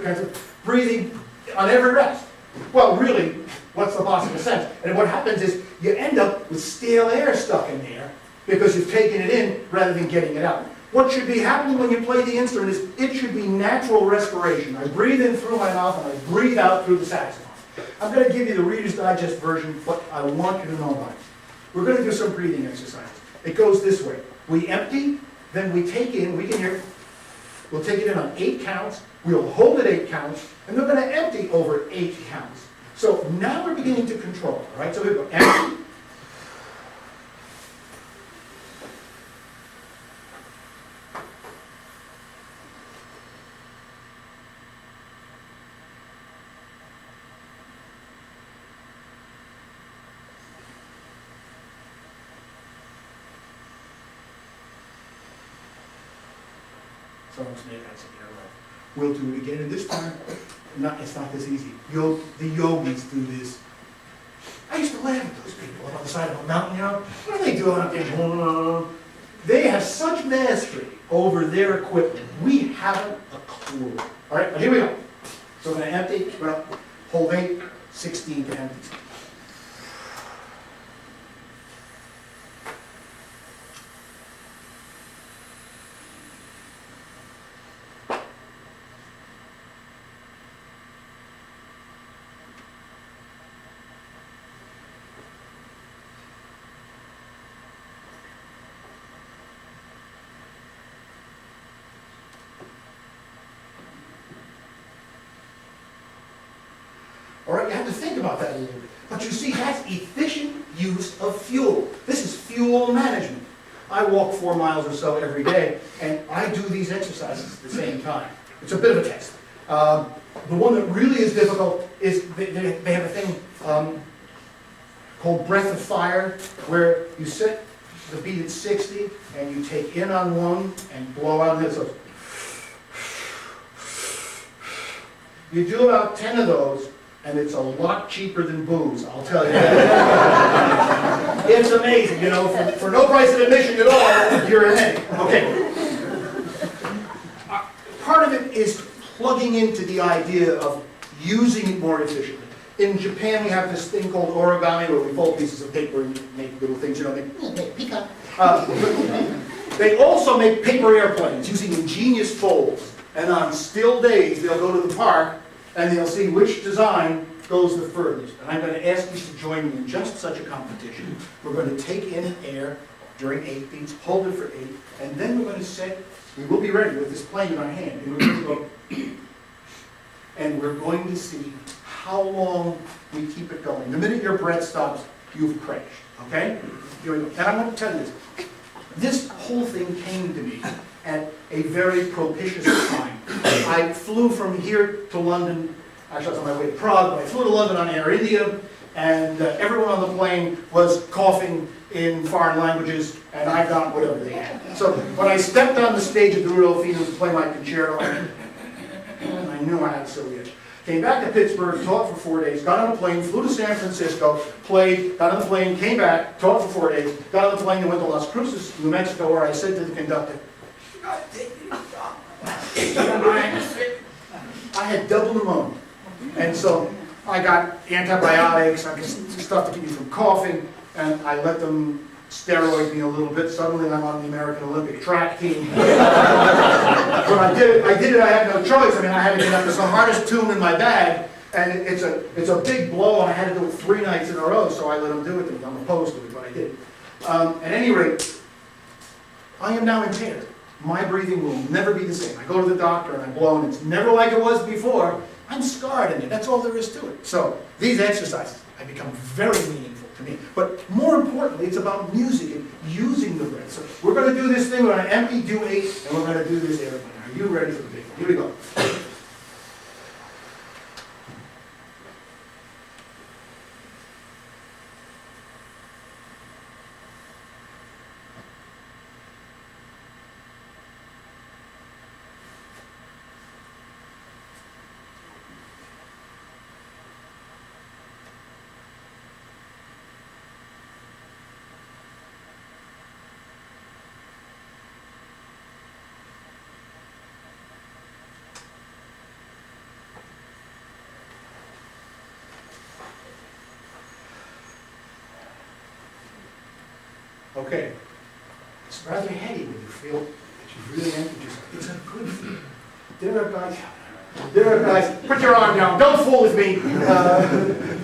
kinds of breathing on every rest. Well, really, what's the possible sense? And what happens is you end up with stale air stuck in there because you've taken it in rather than getting it out. What should be happening when you play the instrument is it should be natural respiration. I breathe in through my mouth and I breathe out through the saxophone. I'm going to give you the Reader's Digest version, what I want you to know about it. We're going to do some breathing exercises. It goes this way. We empty, then we take in, we'll take it in on 8 counts, we'll hold it 8 counts, and we're going to empty over 8 counts. So now we're beginning to control, all right? So we go empty. We'll do it again, and this time, it's not this easy. The yogis do this. I used to laugh at those people up on the side of a mountain, you know? What are they doing up there? They have such mastery over their equipment. We haven't a clue. All right, here we go. So we're going to empty, well, hold 8, 16 to empty. All right, you have to think about that a little bit. But you see, that's efficient use of fuel. This is fuel management. I walk 4 miles or so every day, and I do these exercises at the same time. It's a bit of a test. The one that really is difficult is they have a thing called breath of fire, where you set the beat at 60, and you take in on 1 and blow out on this. So you do about 10 of those, and it's a lot cheaper than booze, I'll tell you that. It's amazing, you know, for no price of admission at all, you're in. Okay. Part of it is plugging into the idea of using it more efficiently. In Japan, we have this thing called origami, where we fold pieces of paper and make little things, you know, make peacock. They also make paper airplanes using ingenious folds. And on still days, they'll go to the park and they'll see which design goes the furthest. And I'm going to ask you to join me in just such a competition. We're going to take in air during 8 beats, hold it for 8, and then we're going to set, we will be ready with this plane in our hand, and we're going to go, and we're going to see how long we keep it going. The minute your breath stops, you've crashed, okay? Here we go. And I'm going to tell you this. This whole thing came to me at a very propitious time. I flew from here to London Actually, I was on my way to Prague, but I flew to London on Air India, and everyone on the plane was coughing in foreign languages, and I got whatever they had. So when I stepped on the stage at the Rudolph to play my concerto, I knew I had a silly itch. Came back to Pittsburgh, taught for 4 days, got on a plane, flew to San Francisco, played, got on the plane, came back, taught for 4 days, got on the plane and went to Las Cruces, New Mexico, where I said to the conductor, I had double pneumonia. And so I got antibiotics, I got stuff to keep me from coughing, and I let them steroid me a little bit. Suddenly I'm on the American Olympic track team. But I did it, I had no choice. I mean, I had to get up to the hardest tune in my bag, and it's a big blow, and I had to do it 3 nights in a row, so I let them do it. I'm opposed to it, but I did. At any rate, I am now impaired. My breathing will never be the same. I go to the doctor and I blow, and it's never like it was before. I'm scarred in it. That's all there is to it. So these exercises have become very meaningful to me. But more importantly, it's about music and using the breath. So we're going to do this thing. We're going to empty, do 8, and we're going to do this airplane. Are you ready for the big one? Here we go. Okay, it's rather heady when you feel that you've really emptied yourself. It's a good feeling. There are guys, put your arm down, don't fool with me.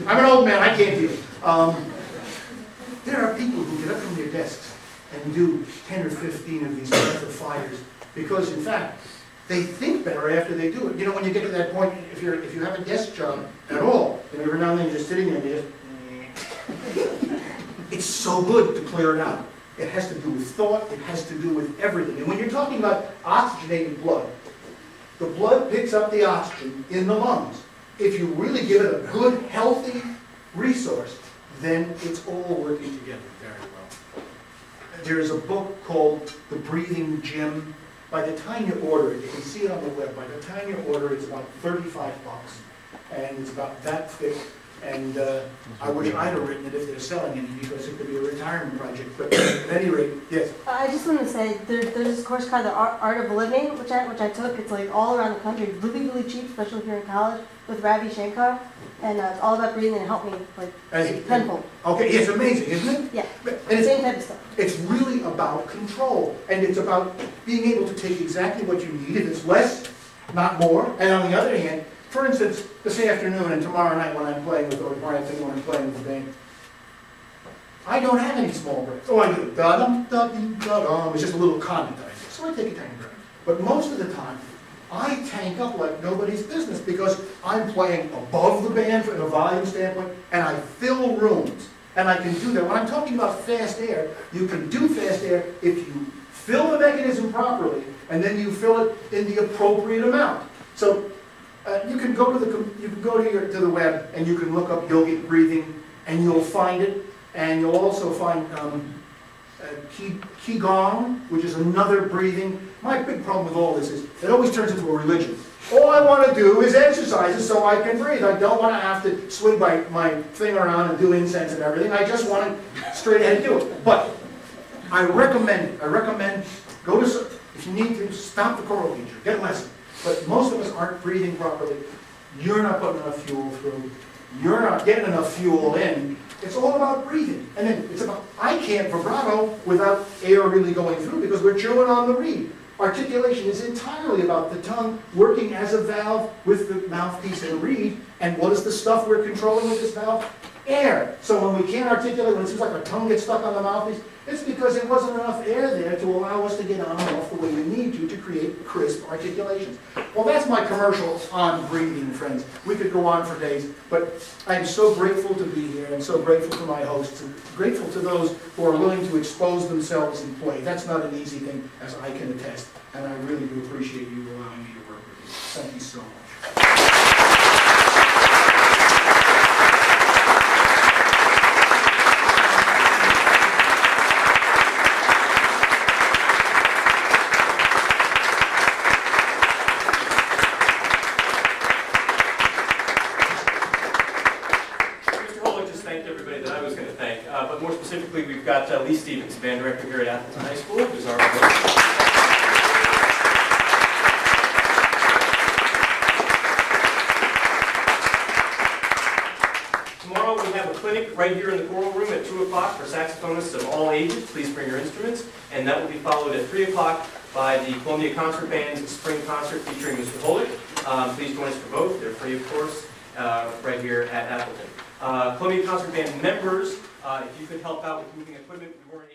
I'm an old man, I can't do it. There are people who get up from their desks and do 10 or 15 of these breath of fires because, in fact, they think better after they do it. You know, when you get to that point, if you have a desk job at all, and every now and then you're just sitting there and you just... It's so good to clear it out. It has to do with thought, it has to do with everything. And when you're talking about oxygenated blood, the blood picks up the oxygen in the lungs. If you really give it a good, healthy resource, then it's all working together very well. There's a book called The Breathing Gym. By the time you order it, you can see it on the web, by the time you order it, it's about $35. And it's about that thick. And I wish I'd have written it if they're selling it, because it could be a retirement project. But at any rate, yes. I just want to say there's this course called the Art of Living, which I took. It's like all around the country, really, really cheap, especially if you're in college, with Ravi Shankar. And it's all about breathing, and it helped me like tenfold. Okay, it's amazing, isn't it? Yeah, and same type of stuff. It's really about control, and it's about being able to take exactly what you need. If it's less, not more. And on the other hand, for instance, this afternoon and tomorrow night when I'm playing with, or when I'm playing with the band, I don't have any small breaks. Oh, I do. Da-dum, da-dum, da-dum. It's just a little comment that I do. So I take a tiny break. But most of the time, I tank up like nobody's business because I'm playing above the band from a volume standpoint, and I fill rooms. And I can do that. When I'm talking about fast air, you can do fast air if you fill the mechanism properly, and then you fill it in the appropriate amount. So you can go to the web and you can look up yogic breathing and you'll find it, and you'll also find Qigong, which is another breathing. My big problem with all this is it always turns into a religion. All I want to do is exercises so I can breathe. I don't want to have to swing my thing around and do incense and everything. I just want to straight ahead do it. But I recommend it. I recommend go to, if you need to, stop the choral teacher, get a lesson. But most of us aren't breathing properly. You're not putting enough fuel through. You're not getting enough fuel in. It's all about breathing. And then it's about, I can't vibrato without air really going through because we're chewing on the reed. Articulation is entirely about the tongue working as a valve with the mouthpiece and reed. And what is the stuff we're controlling with this valve? Air. So when we can't articulate, when it seems like our tongue gets stuck on the mouthpiece, it's because there wasn't enough air there to allow us to get on and off the way we need to create crisp articulations. Well, that's my commercial on breathing, friends. We could go on for days, but I am so grateful to be here, and so grateful to my hosts, and grateful to those who are willing to expose themselves and play. That's not an easy thing, as I can attest, and I really do appreciate you allowing me to work with you. Thank you so much. more specifically, we've got Lee Stevens, band director here at Atholton High School, who's our host. Tomorrow we have a clinic right here in the choral room at 2 o'clock for saxophonists of all ages. Please bring your instruments. And that will be followed at 3 o'clock by the Columbia Concert Band's spring concert featuring Mr. Houlik. Please join us for both. They're free, of course, right here at Atholton. Columbia Concert Band members, if you could help out with moving equipment, we weren't able